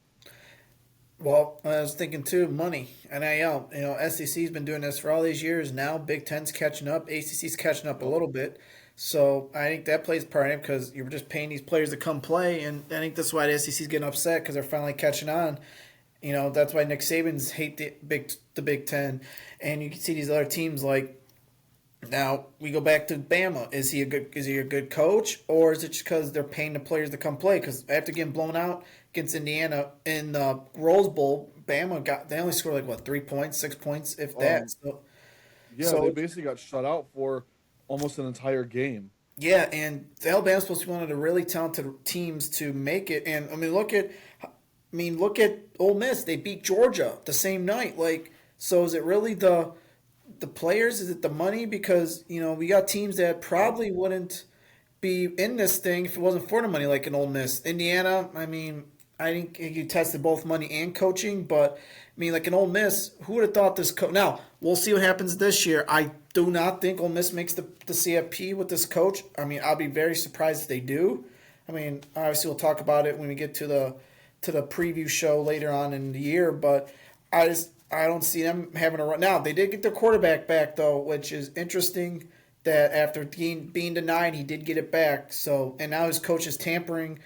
Well, I was thinking too, money, NIL. SEC's been doing this for all these years. Now Big Ten's catching up, ACC's catching up a little bit. So I think that plays part in it because you're just paying these players to come play, and I think that's why the SEC's getting upset because they're finally catching on. That's why Nick Saban's hate the Big Ten, and you can see these other teams like. Now we go back to Bama. Is he a good coach, or is it just because they're paying the players to come play? Because after getting blown out against Indiana in the Rose Bowl, they only scored 3 points, 6 points, if that. They basically got shut out for almost an entire game. Yeah, and Alabama's supposed to be one of the really talented teams to make it. And I mean, look at I mean, look at Ole Miss. They beat Georgia the same night. Like, so is it really the players? Is it the money? Because we got teams that Yeah. probably wouldn't be in this thing if it wasn't for the money, like an Ole Miss, Indiana. I mean, I think you tested both money and coaching, but I mean, like an Ole Miss, who would have thought this? Now we'll see what happens this year. I do not think Ole Miss makes the CFP with this coach. I mean, I'll be very surprised if they do. I mean, obviously we'll talk about it when we get to the preview show later on in the year, but I don't see them having a run. Now they did get their quarterback back though, which is interesting. That after being denied, he did get it back. So and now his coach is tampering,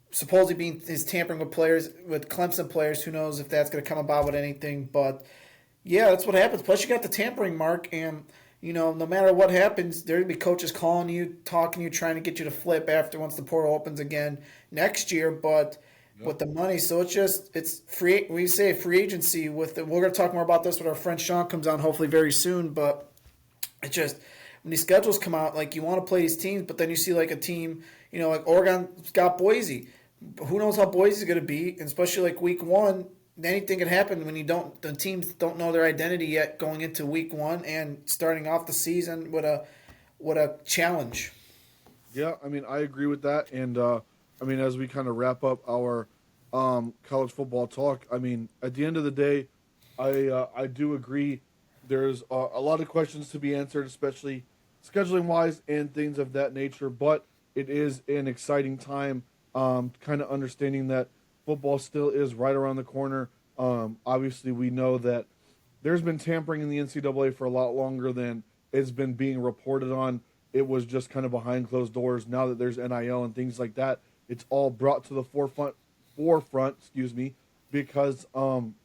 supposedly being is tampering with players with Clemson players. Who knows if that's going to come about with anything? But yeah, that's what happens. Plus you got the tampering mark, and no matter what happens, there will be coaches calling you, talking to you, trying to get you to flip after once the portal opens again next year. But Yep. with the money. So it's free. We say free agency with we're going to talk more about this when our friend Sean comes on, hopefully very soon. But it's just when these schedules come out, like you want to play these teams, but then you see like a team, like Oregon's got Boise. Who knows how Boise's going to be, and especially like week one. Anything can happen when the teams don't know their identity yet going into week one and starting off the season with a challenge. Yeah, I mean, I agree with that. And, I mean, as we kind of wrap up our college football talk, I mean, at the end of the day, I do agree. There's a lot of questions to be answered, especially scheduling wise and things of that nature. But it is an exciting time, kind of understanding that football still is right around the corner. Obviously, we know that there's been tampering in the NCAA for a lot longer than it's been being reported on. It was just kind of behind closed doors. Now that there's NIL and things like that, it's all brought to the forefront, excuse me, because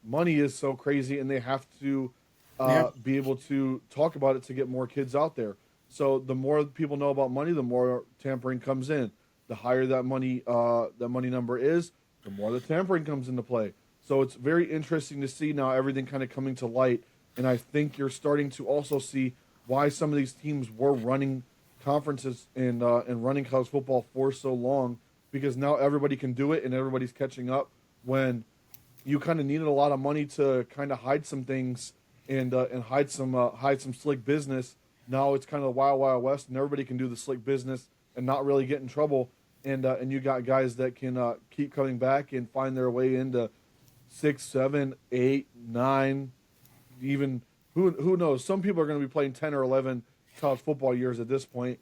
money is so crazy and they have to Yeah. be able to talk about it to get more kids out there. So the more people know about money, the more tampering comes in. The higher that money number is, the more the tampering comes into play. So it's very interesting to see now everything kind of coming to light, and I think you're starting to also see why some of these teams were running conferences and running college football for so long, because now everybody can do it and everybody's catching up when you kind of needed a lot of money to kind of hide some things and hide some slick business. Now it's kind of the wild wild west, and everybody can do the slick business and not really get in trouble. And you got guys that can keep coming back and find their way into 6, 7, 8, 9, even who knows? Some people are going to be playing 10 or 11 college football years at this point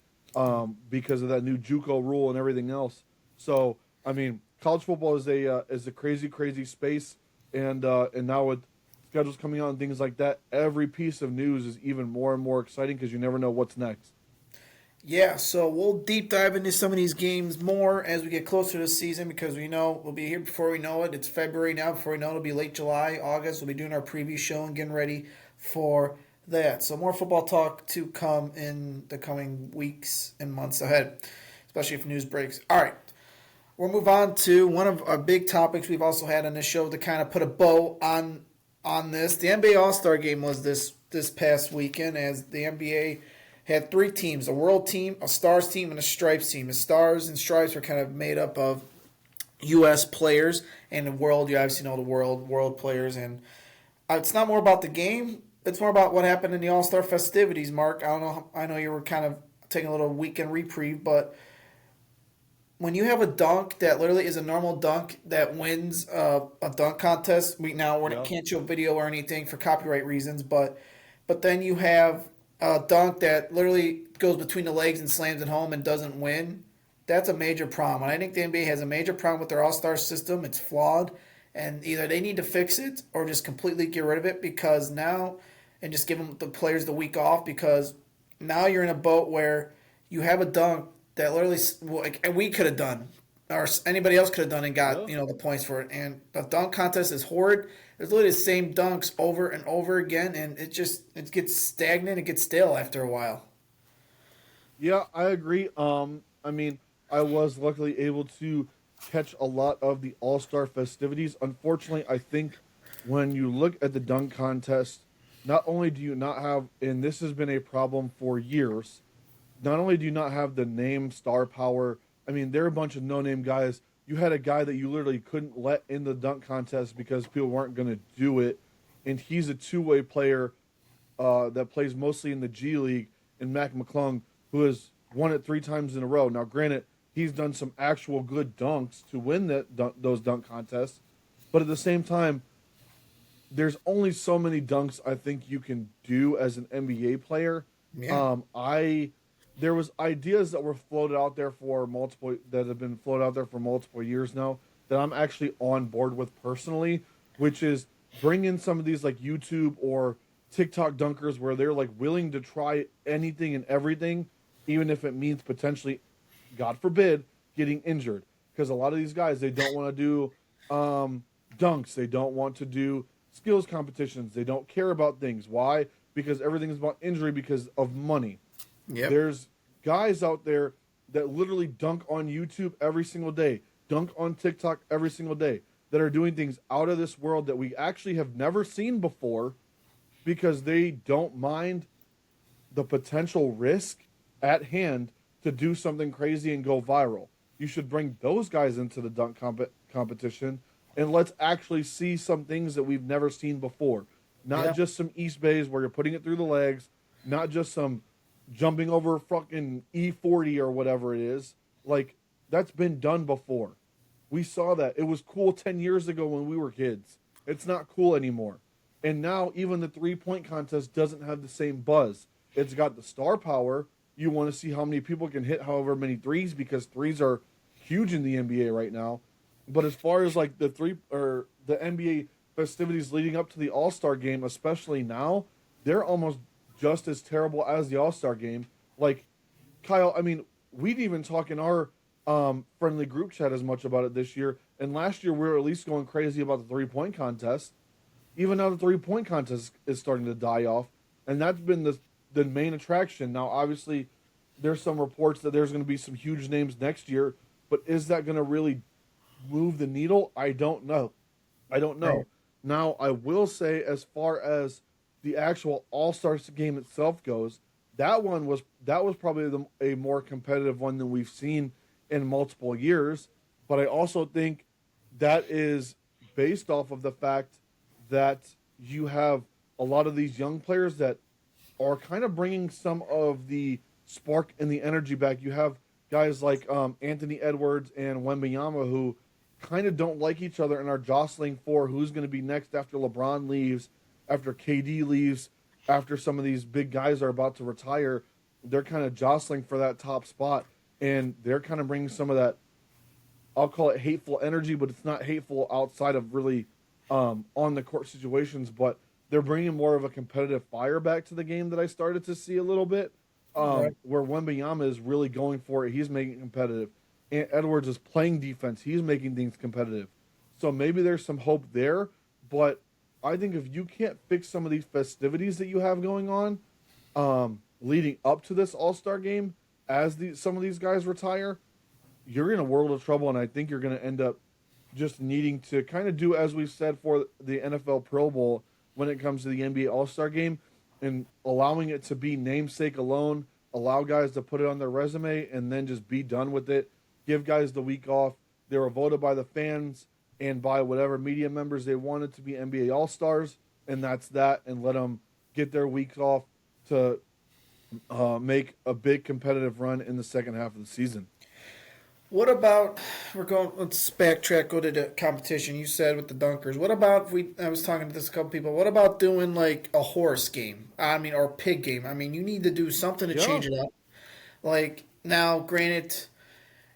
because of that new JUCO rule and everything else. So I mean, college football is a crazy crazy space, and now with schedules coming out and things like that, every piece of news is even more and more exciting because you never know what's next. Yeah, so we'll deep dive into some of these games more as we get closer to the season because we know we'll be here before we know it. It's February now. Before we know it, it'll be late July, August. We'll be doing our preview show and getting ready for that. So more football talk to come in the coming weeks and months ahead, especially if news breaks. All right, we'll move on to one of our big topics we've also had on this show to kind of put a bow on this. The NBA All Star Game was this past weekend as the NBA had three teams: a world team, a stars team, and a stripes team. The stars and stripes were kind of made up of U.S. players, and the world. You obviously know the world players, and it's not more about the game. It's more about what happened in the All Star festivities. Mark, I don't know. I know you were kind of taking a little weekend reprieve, but when you have a dunk that literally is a normal dunk that wins a dunk contest, Yeah. can't show video or anything for copyright reasons, but then you have a dunk that literally goes between the legs and slams it home and doesn't win. That's a major problem. And I think the NBA has a major problem with their All Star system. It's flawed, and either they need to fix it or just completely get rid of it because now, and just give them the players the week off because now you're in a boat where you have a dunk that literally like we could have done or anybody else could have done and got Yeah. the points for it. And the dunk contest is horrid. There's literally the same dunks over and over again, and it gets stagnant. It gets stale after a while. Yeah, I agree. I mean, I was luckily able to catch a lot of the All Star festivities. Unfortunately, I think when you look at the dunk contest, not only do you not have, and this has been a problem for years, not only do you not have the name star power. I mean, there are a bunch of no name guys you had a guy that you literally couldn't let in the dunk contest because people weren't going to do it, and he's a two-way player that plays mostly in the G League, and Mac McClung, who has won it 3 times in a row. Now, granted, he's done some actual good dunks to win those dunk contests, but at the same time, there's only so many dunks I think you can do as an NBA player. Yeah. I There was ideas that were floated out there that have been floated out there for multiple years now that I'm actually on board with personally, which is bring in some of these like YouTube or TikTok dunkers where they're like willing to try anything and everything, even if it means potentially, God forbid, getting injured. Because a lot of these guys, they don't want to do dunks, they don't want to do skills competitions, they don't care about things. Why? Because everything is about injury because of money. Yep. There's guys out there that literally dunk on YouTube every single day, dunk on TikTok every single day, that are doing things out of this world that we actually have never seen before because they don't mind the potential risk at hand to do something crazy and go viral. You should bring those guys into the dunk competition and let's actually see some things that we've never seen before. Not just some East Bays where you're putting it through the legs, not just some jumping over fucking E40 or whatever it is. Like, that's been done before. We saw that. It was cool 10 years ago when we were kids. It's not cool anymore. And now even the 3-point contest doesn't have the same buzz. It's got the star power. You want to see how many people can hit however many threes because threes are huge in the NBA right now. But as far as like the NBA festivities leading up to the All-Star game, especially now, they're almost just as terrible as the All-Star game. Like, Kyle, I mean, we'd even talk in our friendly group chat as much about it this year. And last year we were at least going crazy about the 3-point contest. Even now the 3-point contest is starting to die off. And that's been the main attraction. Now, obviously, there's some reports that there's going to be some huge names next year. But is that going to really move the needle? I don't know. Right. Now, I will say, as far as the actual All-Star game itself goes, that was probably a more competitive one than we've seen in multiple years. But I also think that is based off of the fact that you have a lot of these young players that are kind of bringing some of the spark and the energy back. You have guys like Anthony Edwards and Wembanyama who kind of don't like each other and are jostling for who's going to be next after LeBron leaves, after KD leaves, after some of these big guys are about to retire. They're kind of jostling for that top spot, and they're kind of bringing some of that, I'll call it hateful energy, but it's not hateful outside of really on the court situations, but they're bringing more of a competitive fire back to the game that I started to see a little bit, Right. where Wembanyama is really going for it. He's making it competitive. And Edwards is playing defense. He's making things competitive. So maybe there's some hope there, but I think if you can't fix some of these festivities that you have going on, leading up to this All-Star game, as some of these guys retire, you're in a world of trouble, and I think you're going to end up just needing to kind of do as we've said for the NFL Pro Bowl when it comes to the NBA All-Star game, and allowing it to be namesake alone, allow guys to put it on their resume, and then just be done with it. Give guys the week off. They were voted by the fans and by whatever media members they wanted to be NBA All-Stars, and that's that, and let them get their weeks off to make a big competitive run in the second half of the season. What about let's backtrack, go to the competition you said with the dunkers. What about if I was talking to this couple people, what about doing like a horse game? I mean, or a pig game. I mean, you need to do something to Yeah. change it up. Like now, granted,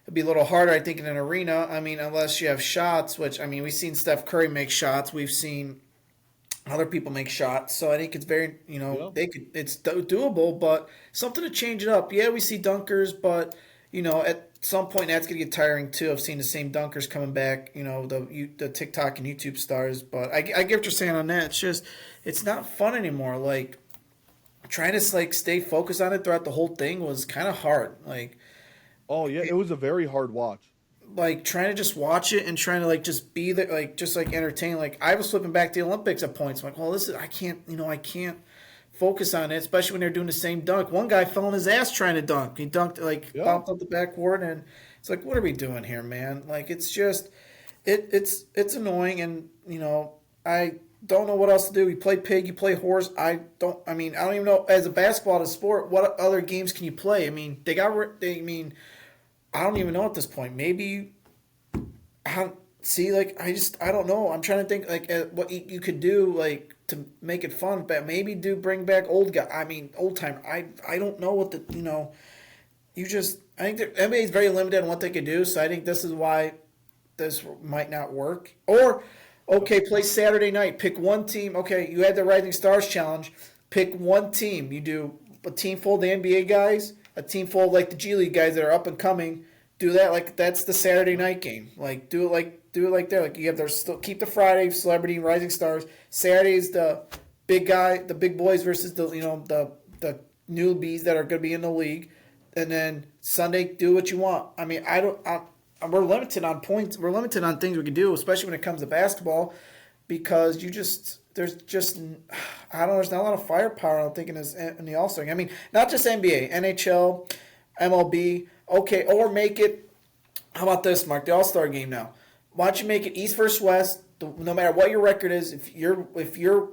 it'd be a little harder, I think, in an arena. I mean, unless you have shots, which I mean, we've seen Steph Curry make shots. We've seen other people make shots. So I think it's very, Yeah. it's doable, but something to change it up. Yeah, we see dunkers, but at some point that's gonna get tiring too. I've seen the same dunkers coming back. The TikTok and YouTube stars. But I get what you're saying on that. It's just it's not fun anymore. Like trying to like stay focused on it throughout the whole thing was kind of hard. Oh, yeah. It was a very hard watch. Like trying to just watch it and trying to like just be there, like just like entertain. Like I was flipping back the Olympics at points. I'm like, well, this is I can't focus on it, especially when they're doing the same dunk. One guy fell on his ass trying to dunk. He dunked like Yeah. bounced up the backboard, and it's like, what are we doing here, man? Like it's just, it's annoying, and I don't know what else to do. You play pig, you play horse. I don't. I mean, I don't even know as a basketball sport what other games can you play. I mean, I mean, I don't even know at this point. Maybe see, like I don't know. I'm trying to think like what you could do like to make it fun, but maybe do bring back old guy. I mean, old time. I don't know what the you just I think the NBA is very limited on what they could do. So I think this is why this might not work. Or okay, play Saturday night. Pick one team. Okay, you had the Rising Stars Challenge. Pick one team. You do a team full of the NBA guys, a team full of like the G League guys that are up and coming. Do that like that's the Saturday night game. Like do it like there. Like you have their still keep the Friday celebrity Rising Stars. Saturday's the big guy, the big boys versus the the newbies that are going to be in the league, and then Sunday do what you want. I mean we're limited on points. We're limited on things we can do, especially when it comes to basketball, because there's just I don't know. There's not a lot of firepower. I'm thinking in the All Star. I mean, not just NBA, NHL, MLB. Okay, or make it. How about this, Mark? The All Star game now. Why don't you make it East versus West? No matter what your record is, if your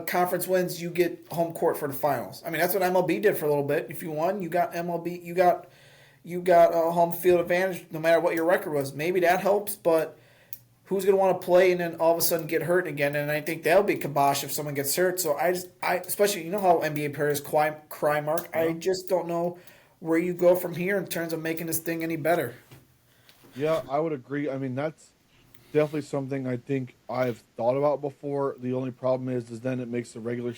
conference wins, you get home court for the finals. I mean, that's what MLB did for a little bit. If you won, you got MLB. You got a home field advantage no matter what your record was. Maybe that helps, but who's going to want to play and then all of a sudden get hurt again? And I think that'll be kibosh if someone gets hurt. So I especially how NBA players cry, Mark. I just don't know where you go from here in terms of making this thing any better. Yeah, I would agree. I mean, that's definitely something I think I've thought about before. The only problem is then it makes the regular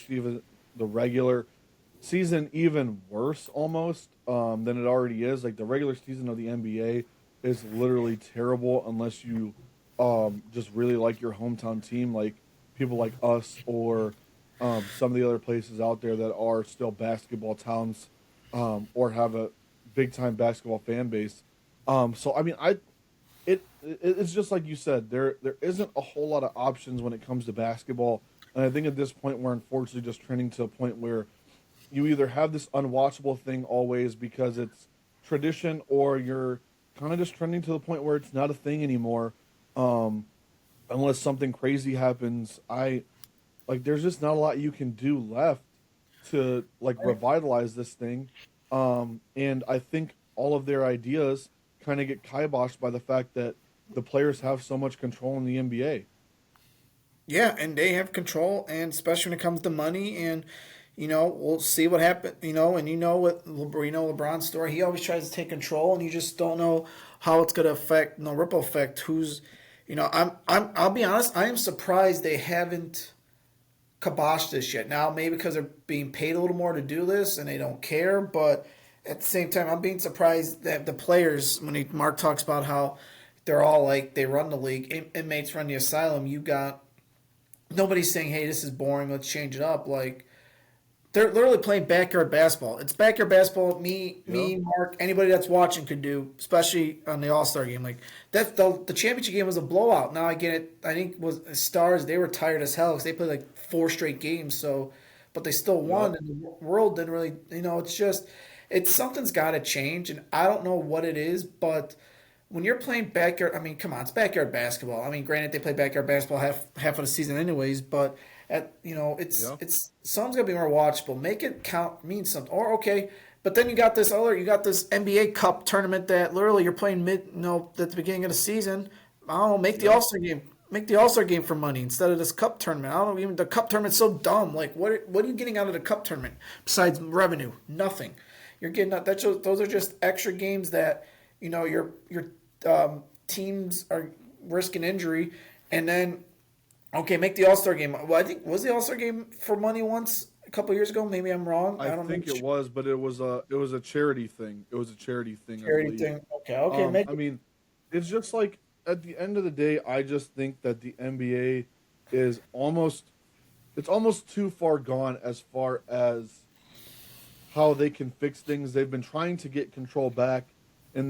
season even worse almost than it already is. Like the regular season of the NBA is literally terrible unless you just really like your hometown team, like people like us or some of the other places out there that are still basketball towns or have a big time basketball fan base. So I mean, it's just like you said. There isn't a whole lot of options when it comes to basketball, and I think at this point we're unfortunately just trending to a point where you either have this unwatchable thing always because it's tradition, or you're kind of just trending to the point where it's not a thing anymore, unless something crazy happens. There's just not a lot you can do left to revitalize this thing, and I think all of their ideas kind of get kiboshed by the fact that the players have so much control in the NBA. Yeah, and they have control, and especially when it comes to money, and we'll see what happens. And what LeBron's story. He always tries to take control, and you just don't know how it's going to affect, ripple effect. I'll be honest. I am surprised they haven't kiboshed this yet. Now, maybe because they're being paid a little more to do this, and they don't care. But at the same time, I'm being surprised that the players, when Mark talks about how they're all like they run the league, inmates run the asylum. You got nobody's saying, "Hey, this is boring. Let's change it up." Like they're literally playing backyard basketball. It's backyard basketball. Me, Mark, anybody that's watching could do, especially on the All Star game. Like that, the championship game was a blowout. Now I get it. I think it was Stars. They were tired as hell because they played like 4 straight games. So, but they still won, and the world didn't really. It's just something's got to change, and I don't know what it is, but. When you're playing backyard, I mean, come on, it's backyard basketball. I mean, granted, they play backyard basketball half of the season, anyways. But it's something's gonna be more watchable. Make it count, mean something. Or okay, but then you got this NBA Cup tournament that literally you're playing at the beginning of the season. I don't know, make the All Star game. Make the All Star game for money instead of this Cup tournament. I don't know, even the Cup tournament's so dumb. Like, what are you getting out of the Cup tournament besides revenue? Nothing. You're getting those are just extra games that your teams are risking injury, and then make the All Star game. Well, I think was the All Star game for money once a couple years ago. Maybe I'm wrong. I don't think it was, but it was a charity thing. It was a charity thing. Charity thing. Okay. I mean, it's just like at the end of the day, I just think that the NBA is almost too far gone as far as how they can fix things. They've been trying to get control back. And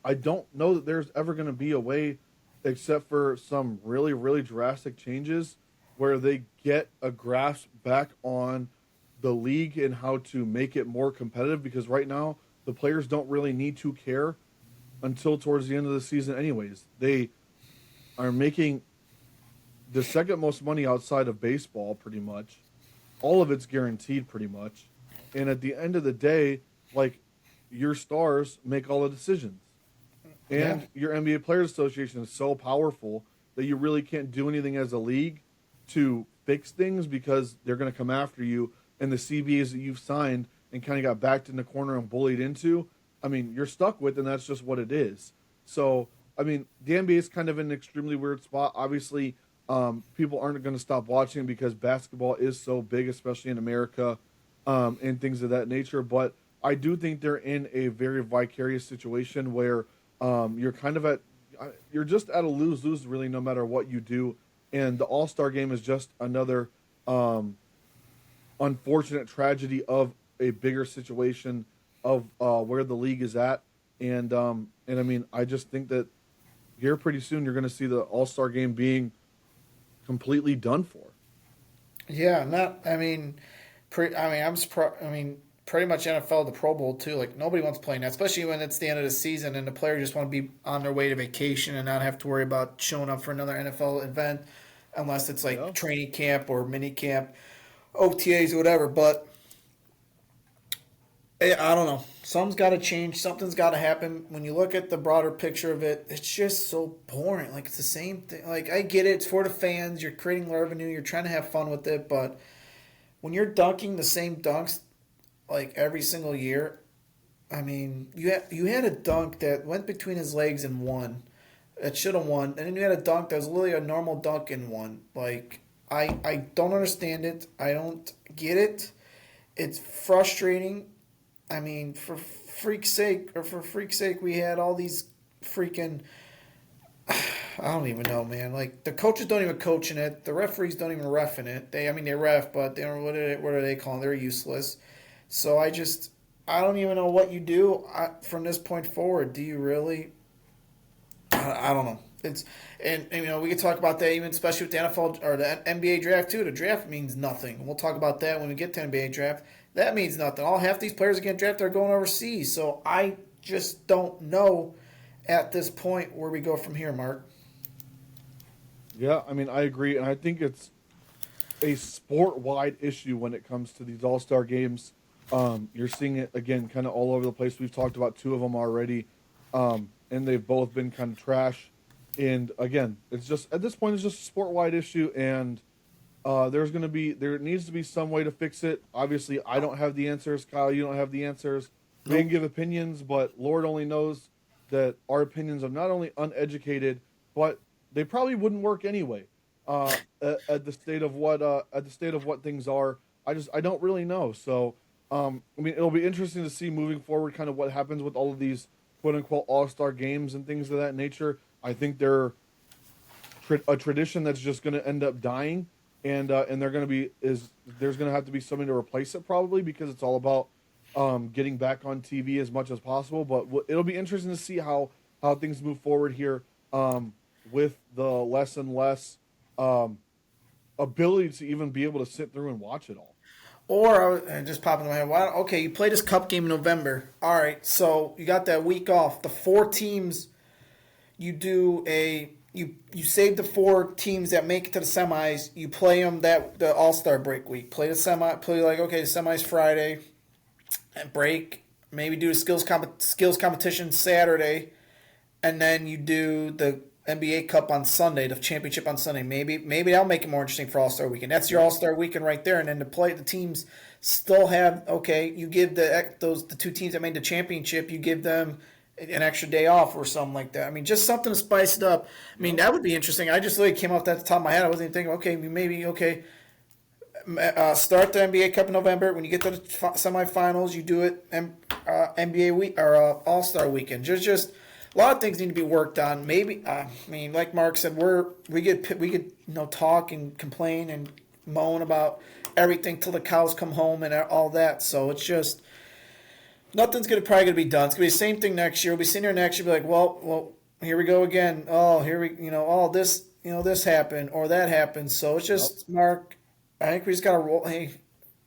I don't know that there's ever going to be a way, except for some really, really drastic changes, where they get a grasp back on the league and how to make it more competitive, because right now the players don't really need to care until towards the end of the season anyways. They are making the second most money outside of baseball pretty much. All of it's guaranteed pretty much. And at the end of the day, like, your stars make all the decisions. Yeah. And your NBA Players Association is so powerful that you really can't do anything as a league to fix things, because they're going to come after you. And the CBAs that you've signed and kind of got backed in the corner and bullied into, I mean, you're stuck with, and that's just what it is. So, I mean, the NBA is kind of in an extremely weird spot. Obviously, people aren't going to stop watching because basketball is so big, especially in America, and things of that nature. But I do think they're in a very vicarious situation where you're kind of you're just at a lose-lose really, no matter what you do. And the All-Star game is just another unfortunate tragedy of a bigger situation of where the league is at. And I mean, I just think that here pretty soon you're going to see the All-Star game being completely done for. Yeah, not. I mean, I mean, I'm surprised. I mean, pretty much NFL, the Pro Bowl too. Like nobody wants playing that, especially when it's the end of the season and the players just want to be on their way to vacation and not have to worry about showing up for another NFL event, unless it's like Yeah. training camp or mini camp, OTAs or whatever. But I don't know. Something's got to change. Something's got to happen. When you look at the broader picture of it, it's just so boring. Like it's the same thing. Like I get it. It's for the fans. You're creating revenue. You're trying to have fun with it. But when you're dunking the same dunks like every single year, I mean, you had a dunk that went between his legs and won. It should have won. And then you had a dunk that was literally a normal dunk and won. Like I don't understand it. I don't get it. It's frustrating. I mean, for freak's sake, we had all these freaking. I don't even know, man. Like the coaches don't even coach in it. The referees don't even ref in it. I mean, they ref, but they don't. What are they calling? They're useless. So I don't even know what you do from this point forward. Do you really? I don't know. And you know we could talk about that even especially with the NFL or the NBA draft too. The draft means nothing. We'll talk about that when we get to NBA draft. That means nothing. All half these players that get drafted are going overseas. So I just don't know at this point where we go from here, Mark. Yeah, I mean, I agree, and I think it's a sport-wide issue when it comes to these All-Star games. You're seeing it again, kind of all over the place. We've talked about two of them already, and they've both been kind of trash. And again, it's just at this point, it's just a sport-wide issue, and there needs to be some way to fix it. Obviously, I don't have the answers. Kyle, you don't have the answers. We can give opinions, but Lord only knows that our opinions are not only uneducated, but they probably wouldn't work anyway. At the state of what things are, I don't really know. So, I mean, it'll be interesting to see moving forward, kind of what happens with all of these quote unquote All-Star games and things of that nature. I think they're a tradition that's just going to end up dying, and they're going to be there's going to have to be something to replace it probably, because it's all about getting back on TV as much as possible. But it'll be interesting to see how things move forward here, with the less and less ability to even be able to sit through and watch it all. Or and just popping in my head. Well, okay, you play this cup game in November. All right, so you got that week off. The four teams, you save the four teams that make it to the semis. You play them the All Star break week. Play the semis Friday, and break. Maybe do the skills competition Saturday, and then you do the NBA Cup on Sunday, the championship on Sunday. Maybe that'll make it more interesting for All Star Weekend. That's your All Star Weekend right there. And then the teams still have you give the two teams that made the championship, you give them an extra day off or something like that. I mean, just something to spice it up. I mean, that would be interesting. I just really came off that at the top of my head. I wasn't even thinking, start the NBA Cup in November. When you get to the semifinals, you do it NBA week or All Star Weekend. Just a lot of things need to be worked on. Maybe I mean, like Mark said, we could talk and complain and moan about everything till the cows come home and all that. So it's just nothing's probably gonna be done. It's gonna be the same thing next year. We'll be sitting here next year, be like, well, here we go again. Oh, this happened or that happened. So it's just Mark. I think we just gotta roll. Hey,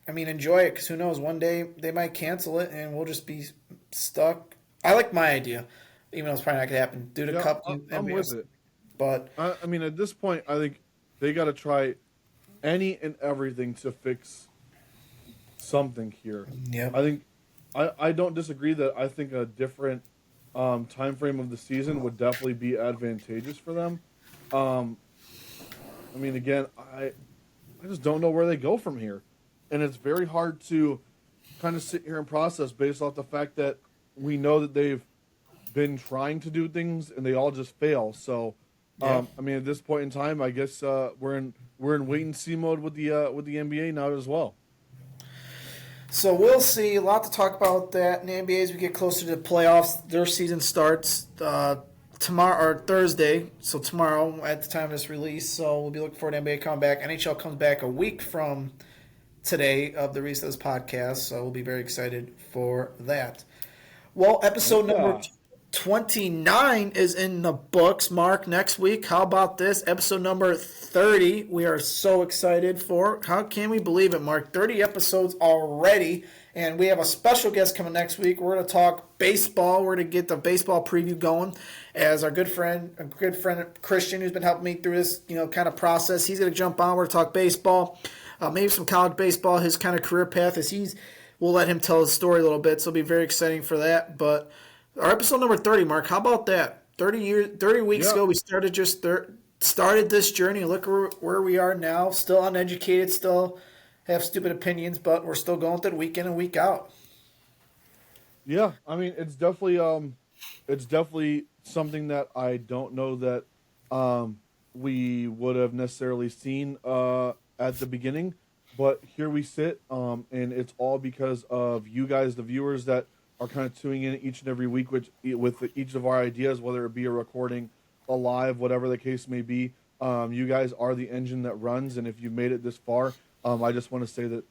I mean, enjoy it because who knows? One day they might cancel it and we'll just be stuck. I like my idea, even though it's probably not going to happen due to Yeah, Cup I, and I'm with NBS. it. But I mean, at this point, I think they got to try any and everything to fix something here. yeah, I think I don't disagree that I think a different time frame of the season would definitely be advantageous for them. Um, I mean, again, I just don't know where they go from here, and it's very hard to kind of sit here and process based off the fact that we know that they've been trying to do things and they all just fail. So, yeah. I mean, at this point in time, I guess we're in wait and see mode with the NBA now as well. So we'll see. A lot to talk about that in the NBA as we get closer to the playoffs. Their season starts tomorrow or Thursday. So tomorrow at the time of this release. So we'll be looking forward to NBA coming back. NHL comes back a week from today of the release of this podcast. So we'll be very excited for that. Well, episode number Yeah. 29 is in the books, Mark, next week. How about this? Episode number 30. We are so excited for. How can we believe it, Mark? 30 episodes already. And we have a special guest coming next week. We're going to talk baseball. We're going to get the baseball preview going as our good friend Christian, who's been helping me through this, kind of process. He's going to jump on. We're going to talk baseball, maybe some college baseball, his kind of career path we'll let him tell his story a little bit. So it'll be very exciting for that. But our episode number 30, Mark, how about that? 30 weeks Yeah. ago, we started this journey. Look where we are now, still uneducated, still have stupid opinions, but we're still going through it week in and week out. Yeah, I mean, it's definitely something that I don't know that we would have necessarily seen at the beginning, but here we sit, and it's all because of you guys, the viewers that are kind of tuning in each and every week with each of our ideas, whether it be a recording, a live, whatever the case may be. You guys are the engine that runs, and if you made it this far, I just want to say that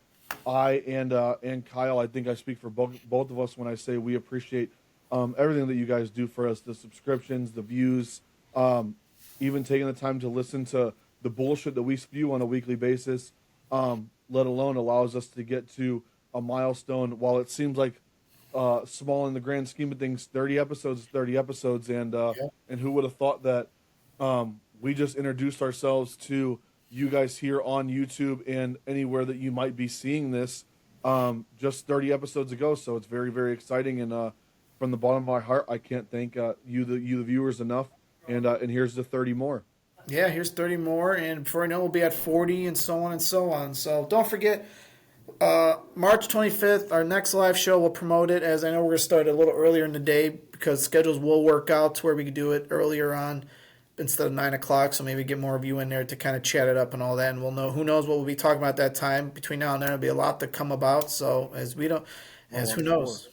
I and Kyle, I think I speak for both of us when I say we appreciate everything that you guys do for us, the subscriptions, the views, even taking the time to listen to the bullshit that we spew on a weekly basis, let alone allows us to get to a milestone. While it seems like small in the grand scheme of things, 30 episodes is 30 episodes, and who would have thought that we just introduced ourselves to you guys here on YouTube and anywhere that you might be seeing this just 30 episodes ago. So it's very, very exciting, and from the bottom of my heart, I can't thank you the viewers enough. And here's the 30 more. Yeah, here's 30 more, and before I know, we'll be at 40 and so on and so on. So don't forget, March 25th, our next live show, we'll promote it, as I know we're going to start a little earlier in the day because schedules will work out to where we can do it earlier on instead of 9 o'clock, so maybe get more of you in there to kind of chat it up and all that, and we'll know, who knows what we'll be talking about at that time. Between now and then, there'll be a lot to come about, so who knows,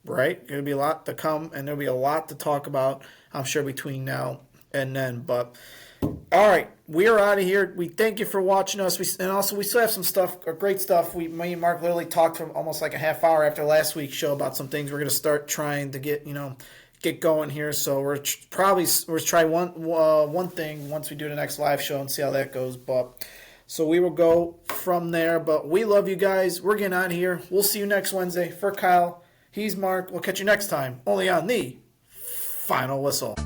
right? There'll be a lot to come, and there'll be a lot to talk about, I'm sure, between now and then, but all right, we are out of here. We thank you for watching us. We still have some stuff, great stuff. Me and Mark literally talked for almost like a half hour after last week's show about some things we're going to start trying to get going here. So we're try one thing once we do the next live show and see how that goes. But so we will go from there. But we love you guys. We're getting out of here. We'll see you next Wednesday. For Kyle, he's Mark. We'll catch you next time. Only on the Final Whistle.